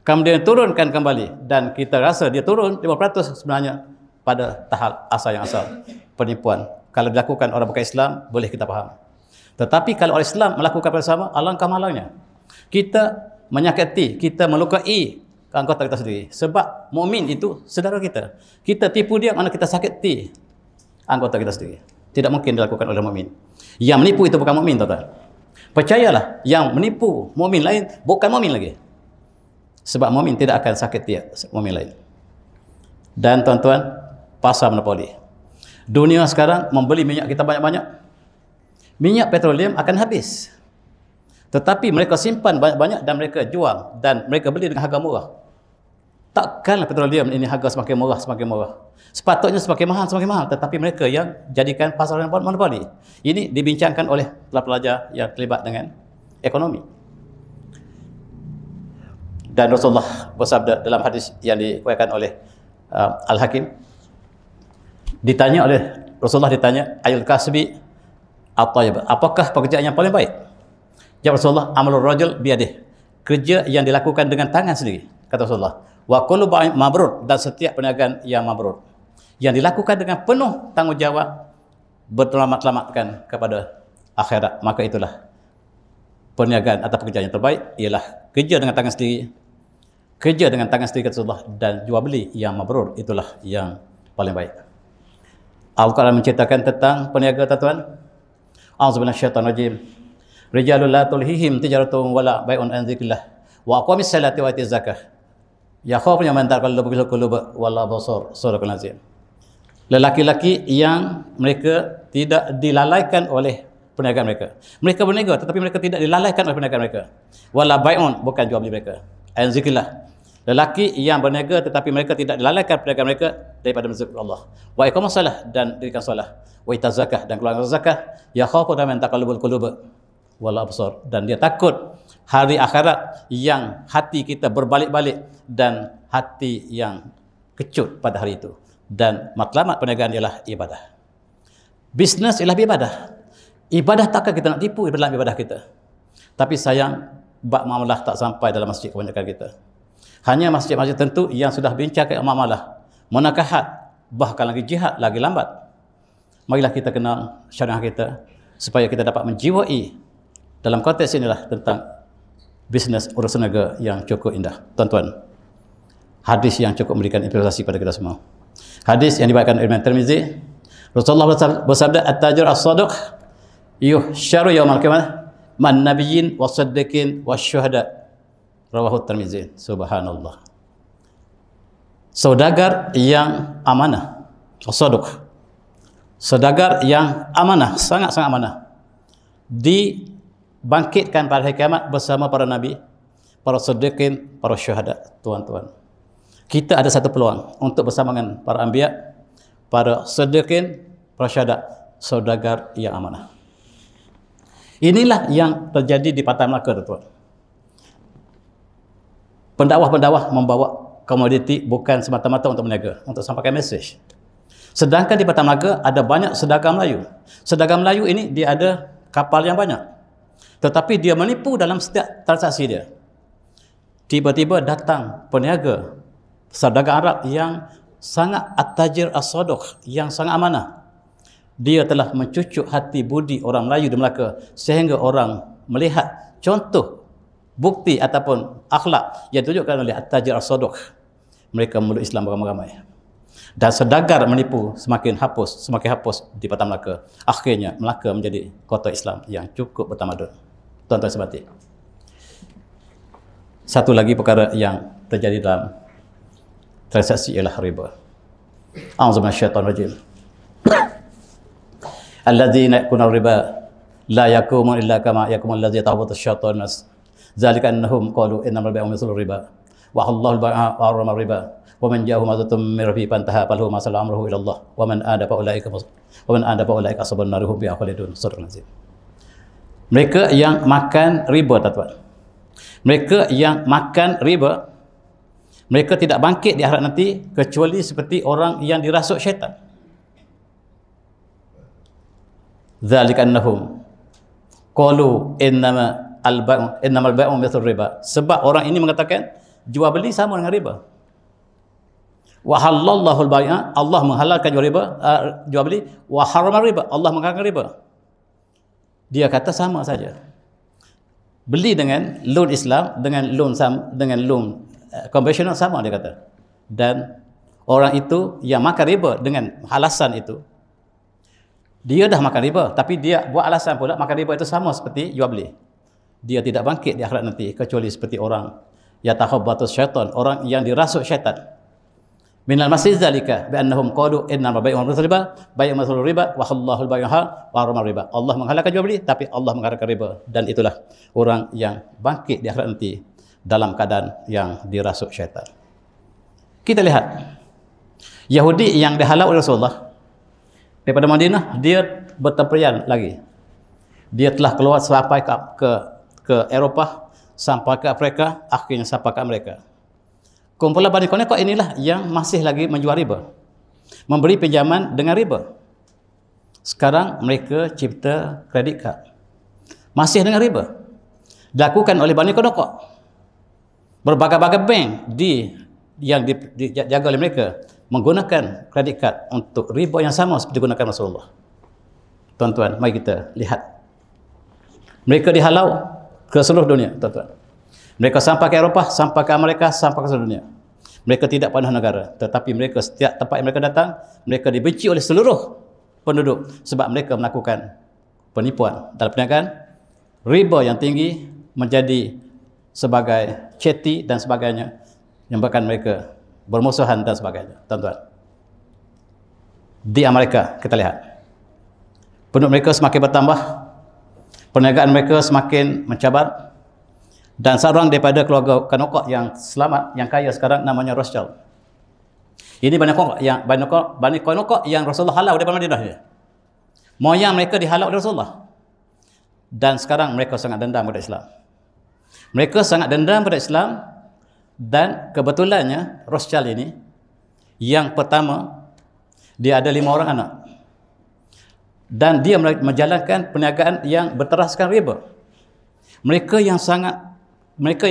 kemudian turunkan kembali, dan kita rasa dia turun 5% sebenarnya pada tahap asal yang asal penipuan. Kalau dilakukan orang bukan Islam, boleh kita faham. Tetapi kalau orang Islam melakukan bersama, alangkah malangnya. Kita menyakiti, kita melukai anggota kita sendiri. Sebab mukmin itu saudara kita. Kita tipu dia, mana kita sakiti anggota kita sendiri. Tidak mungkin dilakukan oleh mukmin. Yang menipu itu bukan mukmin, tuan-tuan. Percayalah, yang menipu mukmin lain bukan mukmin lagi. Sebab mukmin tidak akan sakiti mukmin lain. Dan tuan-tuan, pasar monopoli. Dunia sekarang membeli minyak kita banyak-banyak. Minyak petroleum akan habis. Tetapi mereka simpan banyak-banyak dan mereka jual, dan mereka beli dengan harga murah. Takkanlah petroleum ini harga semakin murah, semakin murah. Sepatutnya semakin mahal, tetapi mereka yang jadikan pasar monopoli. Ini dibincangkan oleh pelajar yang terlibat dengan ekonomi. Dan Rasulullah bersabda dalam hadis yang diriwayatkan oleh Al-Hakim, Rasulullah ditanya, ayul kasbi at-tayyib, apakah pekerjaan yang paling baik? Jawab Rasulullah, amalur rajul biyadih, kerja yang dilakukan dengan tangan sendiri. Kata Rasulullah, wa kullu ba'in mabrur, dan setiap perniagaan yang mabrur, yang dilakukan dengan penuh tanggungjawab, bertelamat-telamatkan kepada akhirat, maka itulah perniagaan atau pekerjaan yang terbaik. Ialah kerja dengan tangan sendiri, kata Rasulullah, dan jual beli yang mabrur, itulah yang paling baik. Al-Quran menceritakan tentang peniaga, tuan-tuan. A'udzubillahi minasyaitonir rajim. Rijalul la tulhihim tijaratun wala bai'un an dzikrillah wa aqamis salati wa atiyaz zakah yakhafuna man taqallabu bil qulub wal absar. Surah Al-Azim. Lelaki-lelaki yang mereka tidak dilalaikan oleh perniagaan mereka. Mereka berniaga tetapi mereka tidak dilalaikan oleh perniagaan mereka. Wala bai'un, bukan jual beli mereka. Ayat zikrillah. Lelaki yang berniaga tetapi mereka tidak dilalaikan perniagaan mereka daripada mazhab Allah. Wa iqamus salah, dan dirikan solat. Wa itaz zakah, dan keluarkan zakat. Ya khafu min taqallubul qulub wal absar, dan dia takut hari akhirat yang hati kita berbalik-balik dan hati yang kecut pada hari itu. Dan matlamat perniagaan ialah ibadah. Bisnes ialah ibadah. Ibadah takkan kita nak tipu dalam ibadah kita. Tapi sayang, bab muamalah tak sampai dalam masjid kebanyakan kita. Hanya masjid-masjid tertentu yang sudah bincangkan muamalah, munakahat, bahkan lagi jihad, lagi lambat. Marilah kita kenal syariah kita supaya kita dapat menjiwai dalam konteks inilah tentang bisnes urusan negara yang cukup indah. Tuan-tuan, hadis yang cukup memberikan inspirasi pada kita semua. Hadis yang dibawakan oleh Imam Tirmizi, Rasulullah bersabda, "At-tajir as-sadiq yuhsyaru yaumal qiyamah man nabiyyin was-siddiqin wasyuhada." Rawahu Tirmizi. Subhanallah. Saudagar yang amanah, as-sadiq. Saudagar yang amanah, sangat-sangat amanah, dibangkitkan pada hari kiamat bersama para nabi, para siddiqin, para syuhada. Tuan-tuan, kita ada satu peluang untuk bersama dengan para anbiya, para siddiqin, para syuhada, saudagar yang amanah. Inilah yang terjadi di Patah Melaka, tuan. Pendakwah-pendakwah membawa komoditi bukan semata-mata untuk berniaga, untuk sampaikan mesej. Sedangkan di Patah Melaka ada banyak sedagang Melayu. Sedagang Melayu ini dia ada kapal yang banyak, tetapi dia menipu dalam setiap transaksi dia. Tiba-tiba datang peniaga sedagang Arab yang sangat at-tajir as-sadiq, yang sangat amanah. Dia telah mencucuk hati budi orang Melayu di Melaka sehingga orang melihat contoh, bukti ataupun akhlak yang ditunjukkan oleh at-tajir as-sadiq. Mereka memeluk Islam beramai-ramai. Dan sedagar menipu semakin hapus di Patah Melaka. Akhirnya Melaka menjadi kota Islam yang cukup bertamadun. Tuan-tuan sebati, satu lagi perkara yang terjadi dalam transaksi ialah riba. A'udzubillahi minasyaitonir rajim. Alladzina ya'kuluna riba la yaqumun illa kama yaqumul ladzi yatahawwatu asy-syaitanu nas. Dzalika annahum qalu innamal bai'u mithlu riba wa halallahu al-bai'a wa harrama riba. Wa man ja'ahu ma'dzatun min rabbihi fantaha falahu ma salama amruhu ila Allah wa man adaba ulaika ashabun nar hum fiha khalidun. Sadaqallahul azim. Mereka yang makan riba, tuan-tuan, mereka yang makan riba, mereka tidak bangkit di akhirat nanti kecuali seperti orang yang dirasuk syaitan. Dzalika annahum qalu innamal bai'u mithlu riba. Sebab orang ini mengatakan jual beli sama dengan riba. Wa halallahu al-bai'a, Allah menghalalkan jual beli, wa harrama riba, Allah mengharamkan riba. Dia kata sama saja. Beli dengan loan Islam dengan loan konvensional sama, dia kata. Dan orang itu yang makan riba dengan alasan itu, dia dah makan riba, tapi dia buat alasan pula makan riba itu sama seperti jual beli. Dia tidak bangkit di akhirat nanti kecuali seperti orang yatakhabbatus syaitan, orang yang dirasuk syaitan. Minal masih zalika bi annahum qalu innamal bai'u mithlu riba, bai'u mithlu riba wa halallahu al-bai'a wa harrama riba. Allah menghalalkan jual beli tapi Allah mengharamkan riba, dan itulah orang yang bangkit di akhirat nanti dalam keadaan yang dirasuk syaitan. Kita lihat Yahudi yang dihalau oleh Rasulullah daripada Madinah, dia bertempuran lagi. Dia telah keluar sampai ke Eropah, sampai ke Afrika, akhirnya sampai ke Amerika. Kumpulan Bani Quraisyah inilah yang masih lagi menjual riba, memberi pinjaman dengan riba. Sekarang mereka cipta kredit kad, masih dengan riba, dilakukan oleh Bani Quraisyah. Berbagai-bagai bank yang dijaga oleh mereka menggunakan kredit kad untuk riba yang sama seperti digunakan Rasulullah. Tuan-tuan, mari kita lihat. Mereka dihalau ke seluruh dunia, tuan-tuan. Mereka sampai ke Eropah, sampai ke Amerika, sampai ke seluruh dunia. Mereka tidak pandang negara, tetapi mereka setiap tempat yang mereka datang, mereka dibenci oleh seluruh penduduk sebab mereka melakukan penipuan dalam perniagaan. Riba yang tinggi menjadi sebagai ceti dan sebagainya, yang bahkan mereka bermusuhan dan sebagainya. Tuan-tuan, di Amerika kita lihat penduduk mereka semakin bertambah, perniagaan mereka semakin mencabar, dan seorang daripada keluarga Konokok yang selamat, yang kaya sekarang, namanya Rothschild. Ini Bani Konokok yang Rasulullah halau daripada Madinah ni. Moyang mereka dihalau oleh Rasulullah. Dan sekarang mereka sangat dendam pada Islam. Mereka sangat dendam pada Islam, dan kebetulannya Rothschild ini, yang pertama, dia ada 5 orang anak. Dan dia menjalankan perniagaan yang berteraskan riba. Mereka yang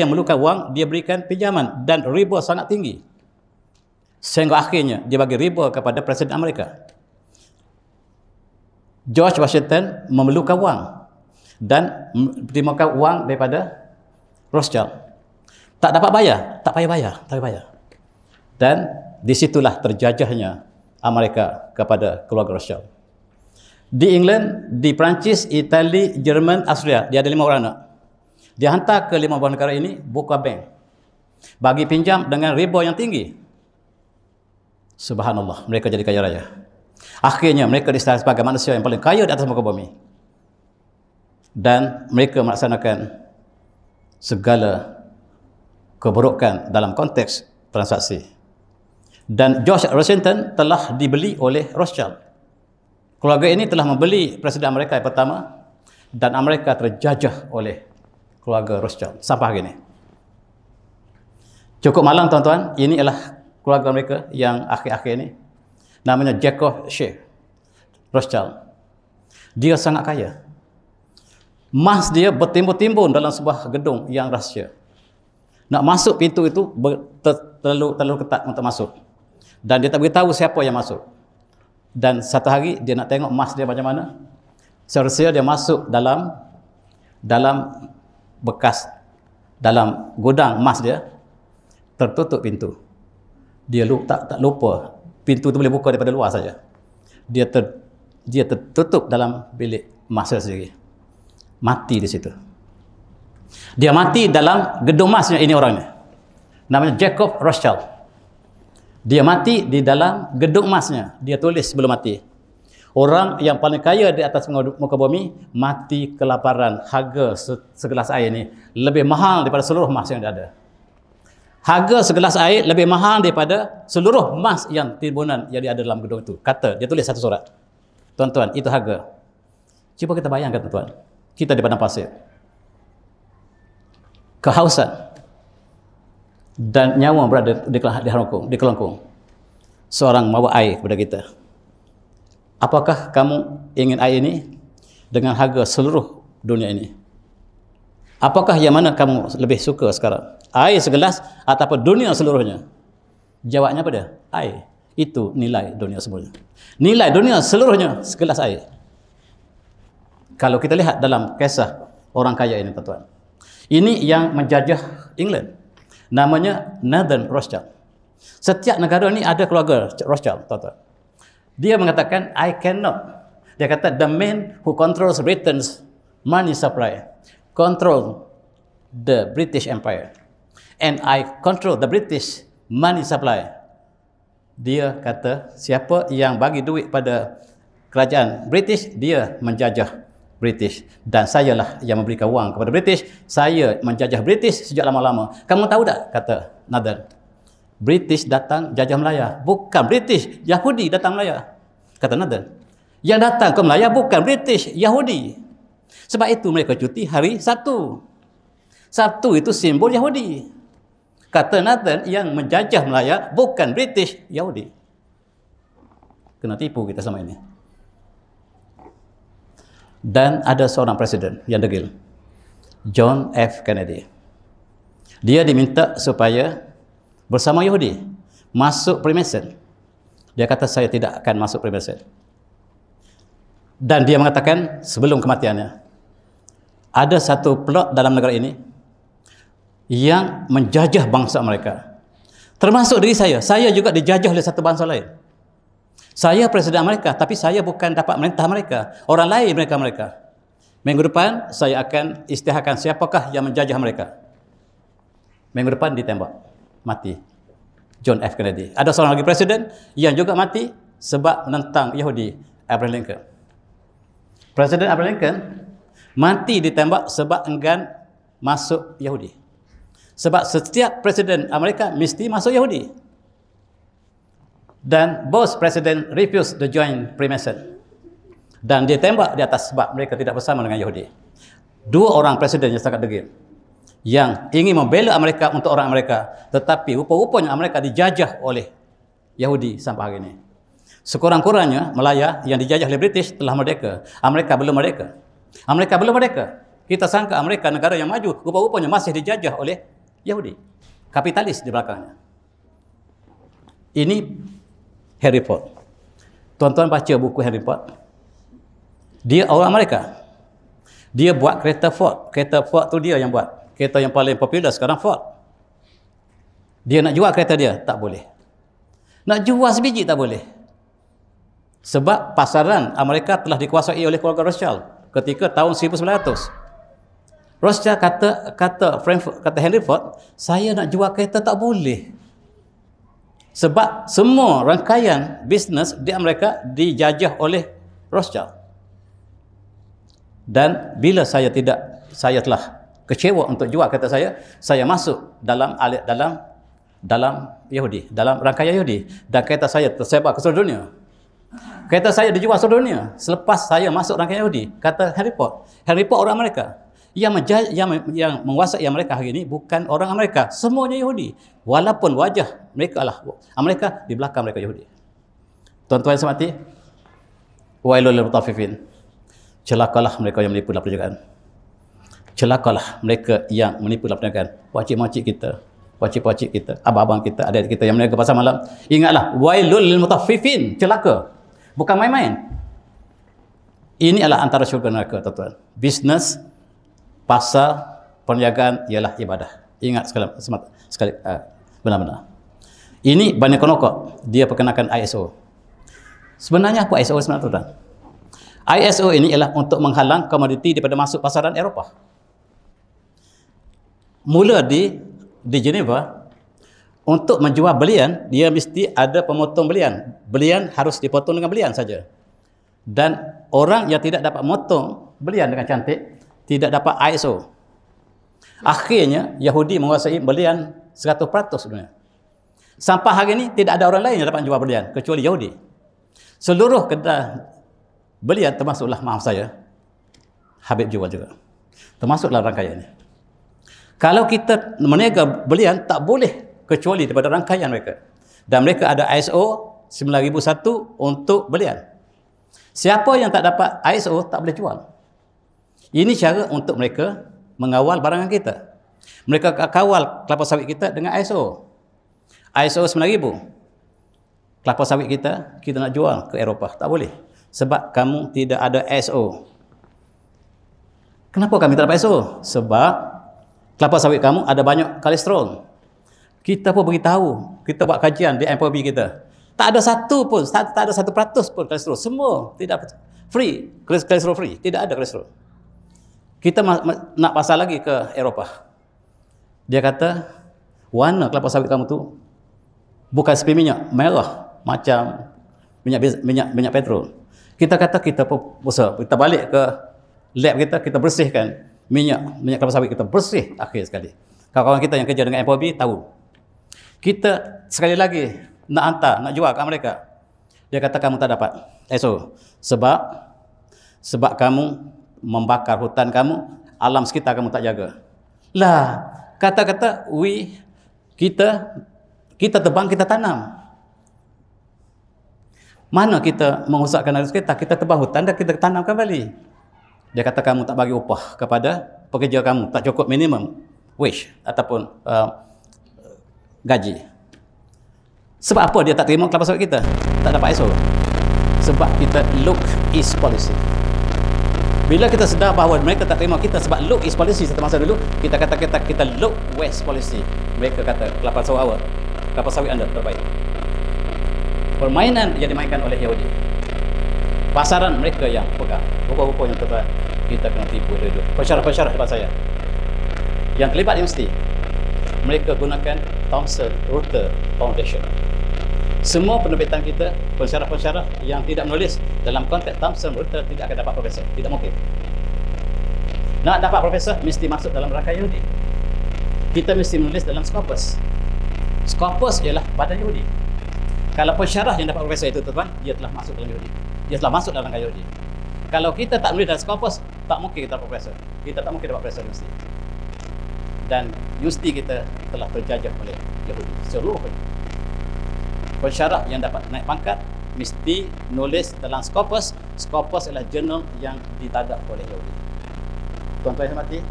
memerlukan wang, dia berikan pinjaman, dan riba sangat tinggi. Sehingga akhirnya dia bagi riba kepada Presiden Amerika. George Washington memerlukan wang dan dimakan wang daripada Rothschild. Tak dapat bayar, tak payah bayar. Dan disitulah terjajahnya Amerika kepada keluarga Rothschild. Di England, di Perancis, Itali, Jerman, Austria, dia ada 5 orang anak. Dia hantar ke 5 buah negara ini buka bank, bagi pinjam dengan riba yang tinggi. Subhanallah, mereka jadi kaya raya. Akhirnya mereka diisytiharkan sebagai manusia yang paling kaya di atas muka bumi. Dan mereka melaksanakan segala keburukan dalam konteks transaksi. Dan George Washington telah dibeli oleh Rothschild. Keluarga ini telah membeli Presiden Amerika yang pertama, dan Amerika terjajah oleh keluarga Rothschild sampai hari ini. Cukup malang tuan-tuan, ini adalah keluarga mereka yang akhir-akhir ini. Namanya Jacob Schiff Rothschild. Dia sangat kaya. Emas dia bertimbun-timbun dalam sebuah gedung yang rahsia. Nak masuk pintu itu terlalu ketat untuk masuk. Dan dia tak beritahu siapa yang masuk. Dan satu hari dia nak tengok emas dia macam mana. Sersia dia masuk dalam bekas, dalam gudang emas dia, tertutup pintu. Dia tak lupa, pintu itu boleh buka daripada luar saja. Dia tertutup dalam bilik emas sendiri. Mati di situ. Dia mati dalam gedung emasnya ini orangnya. Namanya Jacob Rothschild. Dia mati di dalam gedung emasnya. Dia tulis sebelum mati, orang yang paling kaya di atas muka bumi mati kelaparan. Harga segelas air ini lebih mahal daripada seluruh emas yang ada. Harga segelas air lebih mahal daripada seluruh emas yang timbunan yang ada dalam gedung itu. Kata, dia tulis satu surat. Tuan-tuan, itu harga. Cuba kita bayangkan tuan-tuan. Kita di padang pasir, kehausan, dan nyawa berada di kelongkung. Seorang membawa air kepada kita. Apakah kamu ingin air ini dengan harga seluruh dunia ini? Apakah yang mana kamu lebih suka sekarang? Air segelas ataupun dunia seluruhnya? Jawabnya apa dia? Air. Itu nilai dunia semuanya. Nilai dunia seluruhnya segelas air. Kalau kita lihat dalam kisah orang kaya ini, tuan-tuan. Ini yang menjajah England. Namanya Nathan Rothschild. Setiap negara ini ada keluarga Rothschild, tuan-tuan. Dia mengatakan, I cannot. Dia kata, the man who controls Britain's money supply control the British Empire, and I control the British money supply. Dia kata, siapa yang bagi duit pada kerajaan British, dia menjajah British, dan sayalah yang memberikan wang kepada British. Saya menjajah British sejak lama-lama. Kamu tahu tak, kata Nathan, British datang jajah Melaya, bukan British, Yahudi datang Melaya. Kata Nathan, yang datang ke Melaya bukan British, Yahudi. Sebab itu mereka cuti hari Sabtu. Sabtu itu simbol Yahudi. Kata Nathan, yang menjajah Melaya bukan British, Yahudi. Kena tipu kita sama ini. Dan ada seorang presiden yang degil, John F. Kennedy. Dia diminta supaya bersama Yahudi masuk Freemason. Dia kata, saya tidak akan masuk Freemason. Dan dia mengatakan sebelum kematiannya, ada satu plot dalam negara ini yang menjajah bangsa mereka. Termasuk diri saya. Saya juga dijajah oleh satu bangsa lain. Saya Presiden Amerika, tapi saya bukan dapat merintah mereka. Orang lain mereka. Minggu depan saya akan isytiharkan siapakah yang menjajah mereka. Minggu depan ditembak, mati John F. Kennedy. Ada seorang lagi presiden yang juga mati sebab menentang Yahudi, Abraham Lincoln. Presiden Abraham Lincoln mati ditembak sebab enggan masuk Yahudi. Sebab setiap presiden Amerika mesti masuk Yahudi. Dan both presiden refused to join Freemason. Dan dia tembak di atas sebab mereka tidak bersama dengan Yahudi. Dua orang presiden yang sangat degil, yang ingin membela Amerika untuk orang Amerika, tetapi rupa-rupanya Amerika dijajah oleh Yahudi sampai hari ini. Sekurang-kurangnya Malaya yang dijajah oleh British telah merdeka. Amerika belum merdeka. Amerika belum merdeka. Kita sangka Amerika negara yang maju, rupa-rupanya masih dijajah oleh Yahudi. Kapitalis di belakangnya. Ini Henry Ford. Tuan-tuan baca buku Henry Ford. Dia orang Amerika. Dia buat kereta Ford. Kereta Ford tu dia yang buat. Kereta yang paling popular sekarang Ford. Dia nak jual kereta dia, tak boleh. Nak jual sebiji tak boleh. Sebab pasaran Amerika telah dikuasai oleh keluarga Rothschild ketika tahun 1900. Rothschild kata Henry Ford, saya nak jual kereta tak boleh. Sebab semua rangkaian bisnes di Amerika dijajah oleh Rothschild. Dan bila saya telah kecewa untuk jual kereta saya masuk dalam Yahudi, dalam rangkaian Yahudi, dan kereta saya tersebar ke seluruh dunia. Kereta saya dijual seluruh dunia selepas saya masuk rangkaian Yahudi. Kata Henry Ford orang Amerika. Yang menguasai Amerika hari ini bukan orang Amerika, semuanya Yahudi. Walaupun wajah mereka lah Amerika, di belakang mereka Yahudi. Tuan-tuan yang semati, wailul lil mutaffifin. Celakalah mereka yang menipu dalam perniagaan. Celakalah mereka yang menipu dalam perniagaan. Pakcik-makcik kita, pakcik-pakcik kita, abang-abang kita, adik kita yang meniaga pasar malam. Ingatlah, wailul lil mutaffifin. Celaka. Bukan main-main. Ini adalah antara syurga neraka, tuan-tuan. Bisnes, pasar, perniagaan ialah ibadah. Ingat sekali benar-benar. Ini Bani Konokok, dia perkenalkan ISO. Sebenarnya apa ISO sebenarnya, tuan-tuan? ISO ini ialah untuk menghalang komoditi daripada masuk pasaran Eropah. Mula di Geneva, untuk menjual belian, dia mesti ada pemotong belian. Belian harus dipotong dengan belian saja. Dan orang yang tidak dapat motong belian dengan cantik, tidak dapat ISO. Akhirnya, Yahudi menguasai belian 100% dunia. Sampai hari ini, tidak ada orang lain yang dapat jual belian, kecuali Yahudi. Seluruh kedai belian, termasuklah, maaf saya, Habib jual juga. Termasuklah rangkaian ini. Kalau kita meniaga belian, tak boleh kecuali daripada rangkaian mereka. Dan mereka ada ISO 9001 untuk belian. Siapa yang tak dapat ISO, tak boleh jual. Ini cara untuk mereka mengawal barangan kita. Mereka kawal kelapa sawit kita dengan ISO. ISO 9000. Kelapa sawit kita nak jual ke Eropah, tak boleh. Sebab kamu tidak ada ISO. Kenapa kami tak dapat ISO? Sebab kelapa sawit kamu ada banyak kolesterol. Kita pun beritahu, kita buat kajian di MPOB kita. Tak ada satu pun, tak ada 1% pun kolesterol. Semua tidak free, kolesterol free. Tidak ada kolesterol. Kita nak pasar lagi ke Eropah. Dia kata, warna kelapa sawit kamu tu bukan seperti minyak, merah macam minyak petrol. Kita kata kita berusaha, kita balik ke lab kita bersihkan minyak kelapa sawit kita, bersih akhir sekali. Kawan-kawan kita yang kerja dengan MPOB tahu. Kita sekali lagi nak hantar, nak jual ke mereka. Dia kata kamu tak dapat ISO. Sebab kamu membakar hutan kamu, alam sekitar kamu tak jaga. Lah, kata-kata kita tebang, kita tanam. Mana kita merosakkan alam sekitar, kita tebang hutan dan kita tanam kembali. Dia kata kamu tak bagi upah kepada pekerja kamu, tak cukup minimum wage ataupun gaji. Sebab apa dia tak terima kelapa sawit kita? Tak dapat ISO. Sebab kita look is policy. Bila kita sedar bahawa mereka tak terima kita sebab look is policy satu masa dulu, kita kata kita look west policy. Mereka kata kelapa sawit anda terbaik. Permainan yang dimainkan oleh Yahudi. Pasaran mereka yang pegang. Rupa-rupa yang terbaik. Kita kena tipu dulu. Pensyarah-pensyarah depan saya yang terlibat universiti, mereka gunakan Thomson Reuters Foundation. Semua penerbitan kita, pensyarah-pensyarah yang tidak menulis dalam konteks Thomson Reuters tidak akan dapat profesor. Tidak mungkin. Nak dapat profesor, mesti masuk dalam rangka Yahudi. Kita mesti menulis dalam Scopus. Scopus ialah badan Yahudi. Kalau pensyarah yang dapat profesor itu, tuan, dia telah masuk dalam Yahudi. Dia telah masuk dalam rangka Yahudi. Kalau kita tak menulis dalam Scopus, tak mungkin kita dapat profesor. Kita tak mungkin dapat profesor universiti. Dan universiti kita telah terjajah oleh Yahudi seluruhnya. Pensyarah yang dapat naik pangkat mesti nulis dalam Scopus. Scopus adalah jurnal yang ditadak oleh Yahudi. Tuan-tuan yang hormati,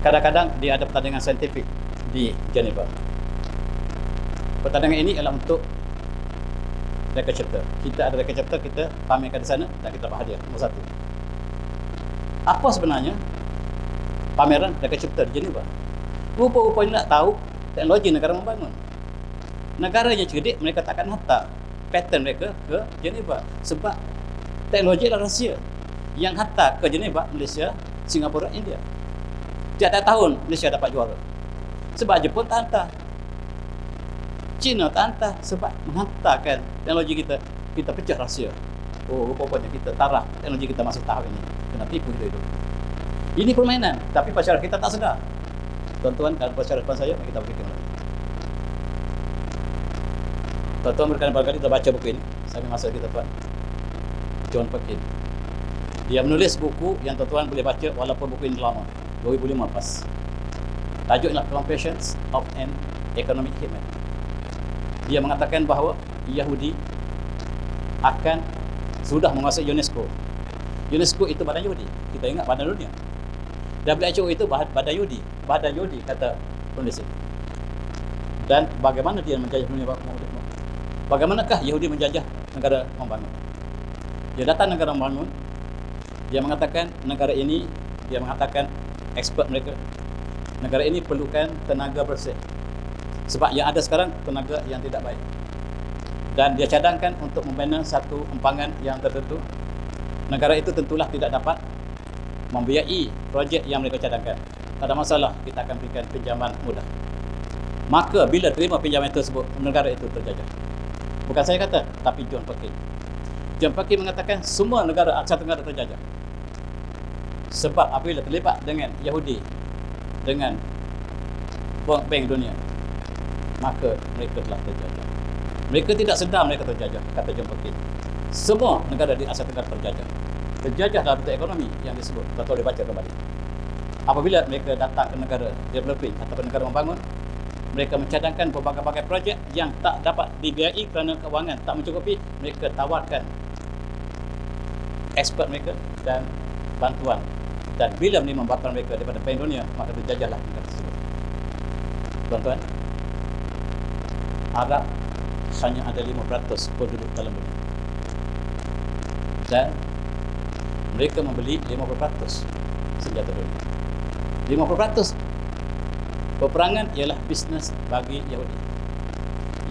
kadang-kadang dia ada pertandingan saintifik di Geneva. Pertandingan ini adalah untuk record chapter. Kita ada record chapter, kita pamerkan di sana dan kita dapat hadiah nombor 1. Apa sebenarnya pameran record chapter di Geneva? Rupa-rupanya nak tahu teknologi negara membangun. Negara yang cerdik, mereka tak akan hantar patent mereka ke Geneva sebab teknologi adalah rahsia. Yang hantar ke Geneva, Malaysia, Singapura, India. Tiada tahun Malaysia dapat juara sebab Jepun tak hantar, China tak hantar sebab menghantarkan teknologi kita. Kita pecah rahsia. Oh, rupanya kita tarah teknologi kita masuk tahap ini. Kena tipu hidup. Ini permainan, tapi pasaran kita tak sedar. Tuan-tuan, kalau pasaran depan saya, kita berfikir lagi. Tuan-tuan berkali-kali kita baca buku ini. Sampai masa kita tuan John Perkins. Dia menulis buku yang tuan-tuan boleh baca walaupun buku ini lama, 2005 lepas. Tajuknya Confessions of an Economic Hitman. Dia mengatakan bahawa Yahudi akan sudah menguasai UNESCO. UNESCO itu badan Yahudi. Kita ingat badan dunia. WHO itu badan Yahudi. Badan Yahudi kata penulis itu. Dan bagaimana dia menjajah dunia? Bagaimanakah Yahudi menjajah negara membangun? Dia datang negara membangun. Dia mengatakan negara ini, dia mengatakan expert mereka, negara ini perlukan tenaga bersih. Sebab yang ada sekarang tenaga yang tidak baik. Dan dia cadangkan untuk membina satu empangan yang tertentu. Negara itu tentulah tidak dapat membiayai projek yang mereka cadangkan. Tak ada masalah, kita akan berikan pinjaman mudah. Maka bila terima pinjaman tersebut, negara itu terjajah. Bukan saya kata, tapi John Perkins. John Perkins mengatakan semua negara Asia Tenggara terjajah. Sebab apabila terlibat dengan Yahudi, dengan Bank Dunia, maka mereka telah terjajah. Mereka tidak sedar mereka terjajah, kata John Perkins. Semua negara di Asia Tenggara terjajah. Terjajah dalam bentuk ekonomi yang disebut, atau dibaca kembali. Apabila mereka datang ke negara developing atau negara membangun, mereka mencadangkan berbagai-bagai projek yang tak dapat dibiayai kerana kewangan tak mencukupi. Mereka tawarkan expert mereka dan bantuan. Dan bila menerima bantuan mereka daripada Bank Dunia, maka terjajahlah negara tersebut. Tuan-tuan, Arab hanya ada 5% penduduk dalam dunia. Dan mereka membeli 50% senjata dunia. 50% peperangan ialah bisnes bagi Yahudi.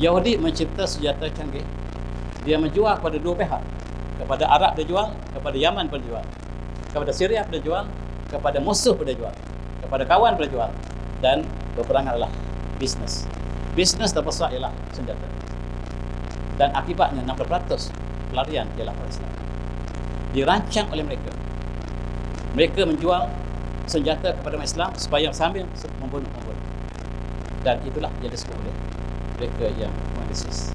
Yahudi mencipta senjata canggih. Dia menjual kepada dua pihak. Kepada Arab dia jual, kepada Yaman pun jual. Kepada Syria pun jual, kepada musuh pun jual, kepada kawan pun jual. Dan peperangan adalah bisnes. Bisnes terbesar ialah senjata. Dan akibatnya 60% pelarian ialah orang Islam. Dirancang oleh mereka. Mereka menjual senjata kepada orang Islam supaya sambil membunuh. Dan itulah yang disebut oleh mereka yang menganalisis.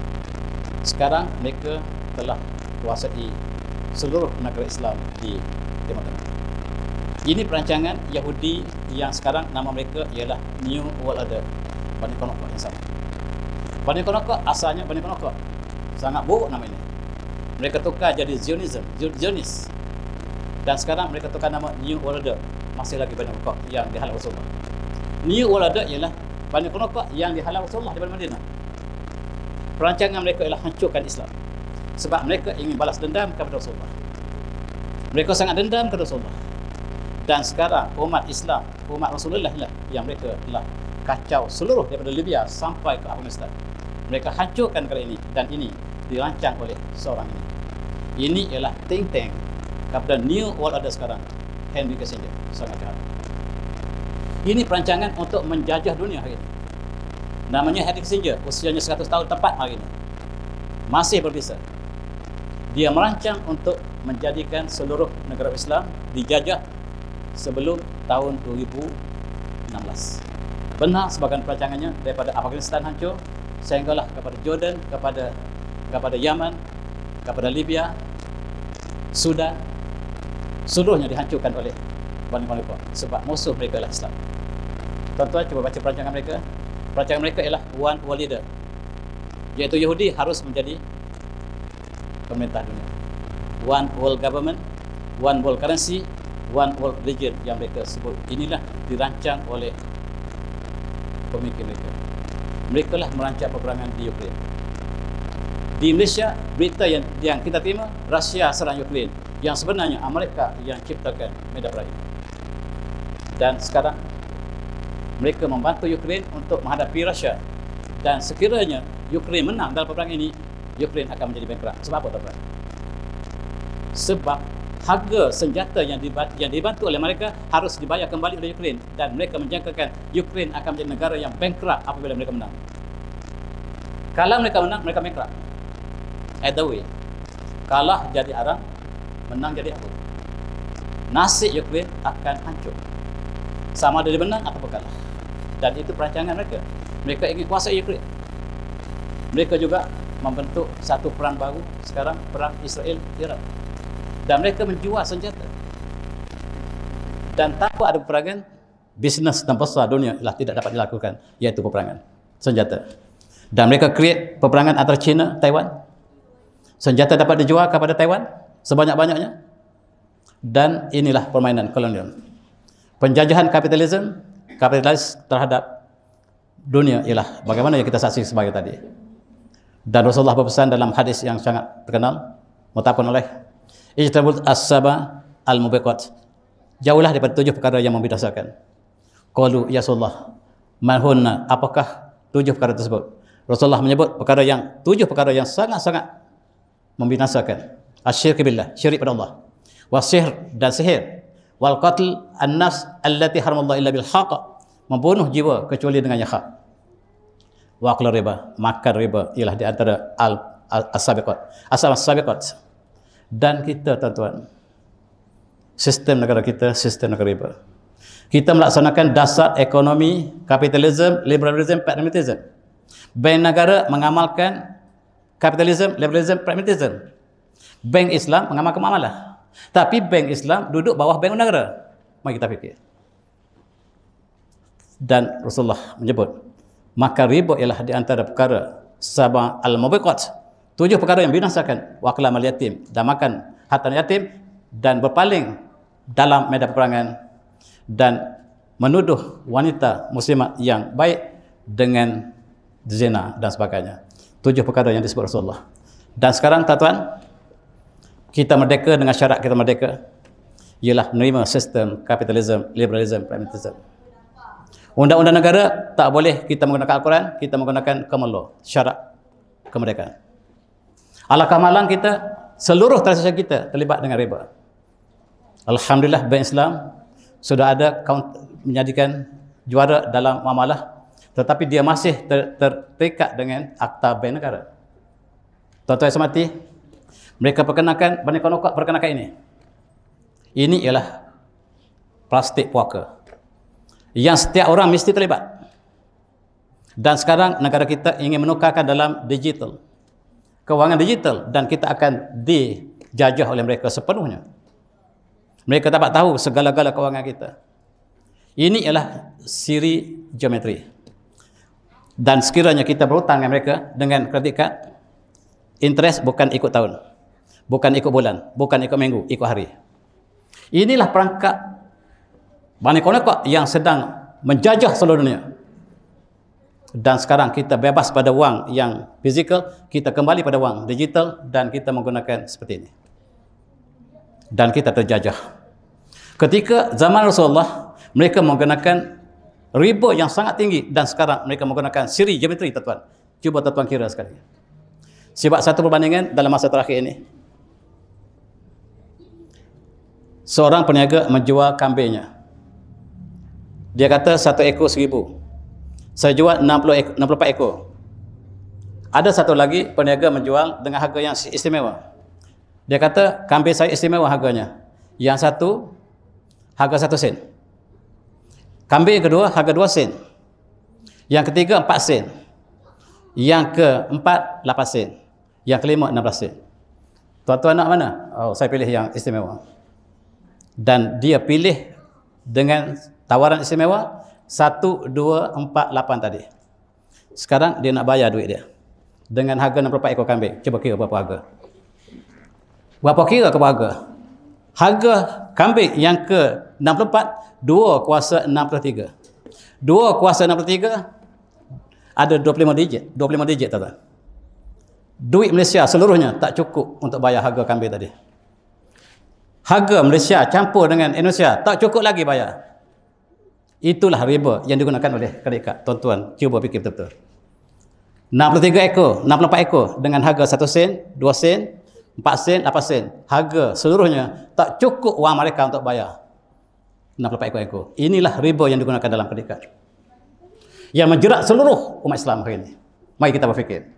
Sekarang mereka telah kuasai seluruh negara Islam di Timur Tengah. Ini perancangan Yahudi yang sekarang nama mereka ialah New World Order. Bani Konokok yang sama. Bani Konokok asalnya Bani Konokok. Sangat buruk nama ini. Mereka tukar jadi Zionism, Zionis. Dan sekarang mereka tukar nama New World Order. Masih lagi Bani Konokok yang dihalau Rasulullah. New World Order ialah Bani Konokok yang dihalau Rasulullah di Madinah. Perancangan mereka ialah hancurkan Islam. Sebab mereka ingin balas dendam kepada Rasulullah. Mereka sangat dendam kepada Rasulullah. Dan sekarang umat Islam, umat Rasulullah lah yang mereka telah kacau seluruh daripada Libya sampai ke Afghanistan. Mereka hancurkan negara ini. Dan ini dirancang oleh seorang ini. Ini ialah think tank kepada New World Order sekarang, Henry Kissinger. Sangat jahat. Ini perancangan untuk menjajah dunia hari ini. Namanya Henry Kissinger, usianya 100 tahun tepat hari ini. Masih berbisa. Dia merancang untuk menjadikan seluruh negara Islam dijajah sebelum tahun 2016. Benar sebagian perancangannya, daripada Afghanistan hancur sehinggalah kepada Jordan, kepada Yaman, kepada Libya, Sudan, seluruhnya dihancurkan oleh Bani Quraizah sebab musuh mereka adalah Islam. Tuan-tuan cuba baca perancangan mereka. Perancangan mereka ialah one world leader, iaitu Yahudi harus menjadi pemerintah dunia. One world government, one world currency, one world religion yang mereka sebut. Inilah dirancang oleh pemikir mereka. Mereka lah merancang peperangan di Ukraine. Di Malaysia, berita yang kita terima, Rusia serang Ukraine, yang sebenarnya Amerika yang ciptakan medan perang ini. Dan sekarang mereka membantu Ukraine untuk menghadapi Rusia. Dan sekiranya Ukraine menang dalam peperangan ini, Ukraine akan menjadi bankrupt. Sebab apa, tuan-tuan? Sebab harga senjata yang dibantu oleh mereka harus dibayar kembali oleh Ukraine, dan mereka menjangkakan Ukraine akan menjadi negara yang bankrupt apabila mereka menang. Kalau mereka menang, mereka bankrupt. Either way, kalah jadi arang, menang jadi apa? Nasib Ukraine akan hancur. Sama ada dia menang atau kalah. Dan itu perancangan mereka. Mereka ingin kuasai Ukraine. Mereka juga membentuk satu perang baru sekarang, perang Israel-Iran. Dan mereka menjual senjata. Dan tanpa ada peperangan, bisnes terbesar dunia ialah tidak dapat dilakukan, iaitu peperangan senjata. Dan mereka create peperangan antara China, Taiwan. Senjata dapat dijual kepada Taiwan sebanyak-banyaknya. Dan inilah permainan kolonial. Penjajahan kapitalis terhadap dunia ialah bagaimana yang kita saksi sebagai tadi. Dan Rasulullah berpesan dalam hadis yang sangat terkenal, muttafaqun alaih, ijtanibul as-saba al-mubiqat. Jauhlah daripada 7 perkara yang membinasakan. Qalu ya Rasulullah, man hunna? Apakah 7 perkara tersebut? Rasulullah menyebut 7 perkara yang sangat-sangat membinasakan. Asyirk billah, syirik pada Allah. Wasihr, dan sihir. Wal qatl an-nafs allati haramallahu illa bil haqq, membunuh jiwa kecuali dengan yang hak. Wa aklu riba, makan riba ialah di antara as-sabiqat. Dan kita, tuan-tuan, sistem negara kita, sistem negara riba. Kita melaksanakan dasar ekonomi kapitalisme, liberalisme, pragmatisme. Bank negara mengamalkan kapitalisme, liberalisme, pragmatisme. Bank Islam mengamalkan muamalah. Tapi bank Islam duduk bawah bank negara. Mari kita fikir. Dan Rasulullah menyebut, maka riba ialah di antara perkara sabah al-mubiqat, 7 perkara yang binasakan. Wa akla mal yatim, dan makan harta yatim, dan berpaling dalam medan peperangan, dan menuduh wanita muslimat yang baik dengan zina dan sebagainya. 7 perkara yang disebut Rasulullah. Dan sekarang, tuan-tuan, kita merdeka dengan syarat kita merdeka ialah menerima sistem kapitalisme, liberalisme, pragmatisme. Undang-undang negara tak boleh kita menggunakan Al-Quran, kita menggunakan common law, syarat kemerdekaan. Alangkah malang kita, seluruh transaksi kita terlibat dengan riba. Alhamdulillah, Bank Islam sudah ada menjadikan juara dalam muamalah, tetapi dia masih terikat dengan akta bank negara. Tuan-tuan yang hormati, mereka perkenalkan, Bani Quraizah perkenalkan ini. Ini ialah plastik puaka yang setiap orang mesti terlibat. Dan sekarang negara kita ingin menukarkan dalam digital, kewangan digital, dan kita akan dijajah oleh mereka sepenuhnya. Mereka dapat tahu segala-gala kewangan kita. Ini ialah siri geometri. Dan sekiranya kita berhutang dengan mereka dengan kredit card, interest bukan ikut tahun, bukan ikut bulan, bukan ikut minggu, ikut hari. Inilah perangkap Bani Quraizah yang sedang menjajah seluruh dunia. Dan sekarang kita bebas pada wang yang fizikal, kita kembali pada wang digital, dan kita menggunakan seperti ini. Dan kita terjajah. Ketika zaman Rasulullah, mereka menggunakan riba yang sangat tinggi, dan sekarang mereka menggunakan siri geometri, tuan-tuan. Cuba tuan-tuan kira sekali. Sebab satu perbandingan dalam masa terakhir ini. Seorang peniaga menjual kambingnya. Dia kata 1 ekor 1,000. Saya jual 64 ekor. Ada satu lagi peniaga menjual dengan harga yang istimewa. Dia kata kambing saya istimewa harganya. Yang satu harga 1 sen. Kambing kedua harga 2 sen. Yang ketiga 4 sen. Yang keempat 8 sen. Yang kelima 16 sen. Tuan-tuan nak mana? Oh, saya pilih yang istimewa. Dan dia pilih dengan tawaran istimewa 1, 2, 4, 8 tadi. Sekarang dia nak bayar duit dia dengan harga 64 ekor kambing. Cuba kira berapa harga. Berapa kira ke harga? Harga kambing yang ke-64 2 kuasa 63. 2 kuasa 63 ada 25 digit. 25 digit tuan-tuan. Duit Malaysia seluruhnya tak cukup untuk bayar harga kambing tadi. Harga Malaysia campur dengan Indonesia tak cukup lagi bayar. Itulah riba yang digunakan oleh kredit kad. Tuan-tuan, cuba fikir betul-betul. 63 ekor, 64 ekor dengan harga 1 sen, 2 sen, 4 sen, 8 sen. Harga seluruhnya tak cukup wang mereka untuk bayar 64 ekor. Inilah riba yang digunakan dalam kredit kad, yang menjerat seluruh umat Islam hari ini. Mari kita berfikir.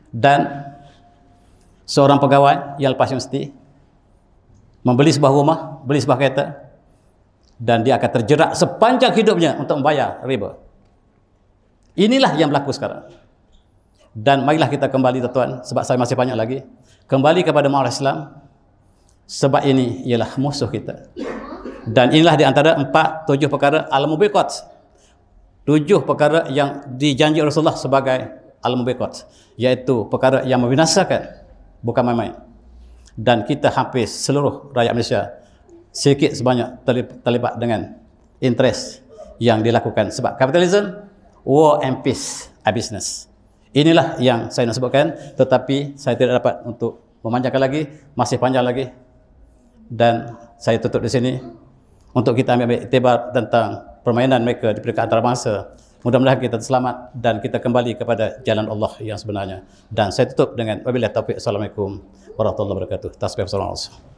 Dan seorang pegawai yang lepas universiti membeli sebuah rumah, beli sebuah kereta, dan dia akan terjerat sepanjang hidupnya untuk membayar riba. Inilah yang berlaku sekarang. Dan marilah kita kembali tuan-tuan, sebab saya masih banyak lagi, kembali kepada ma'al Islam, sebab ini ialah musuh kita. Dan inilah di antara 7 perkara al-mubiqat. 7 perkara yang dijanji Rasulullah sebagai al-mubiqat, iaitu perkara yang membinasakan, bukan main-main. Dan kita hampir seluruh rakyat Malaysia sedikit sebanyak terlibat dengan interest yang dilakukan. Sebab kapitalisme, war and peace are business. Inilah yang saya nak sebutkan, tetapi saya tidak dapat untuk memanjangkan lagi, masih panjang lagi. Dan saya tutup di sini untuk kita ambil iktibar tentang permainan mereka di peringkat antarabangsa. Mudah-mudahan kita selamat dan kita kembali kepada jalan Allah yang sebenarnya. Dan saya tutup dengan wabillahi taufiq. Assalamualaikum warahmatullahi wabarakatuh. Tasbih. Assalamualaikum.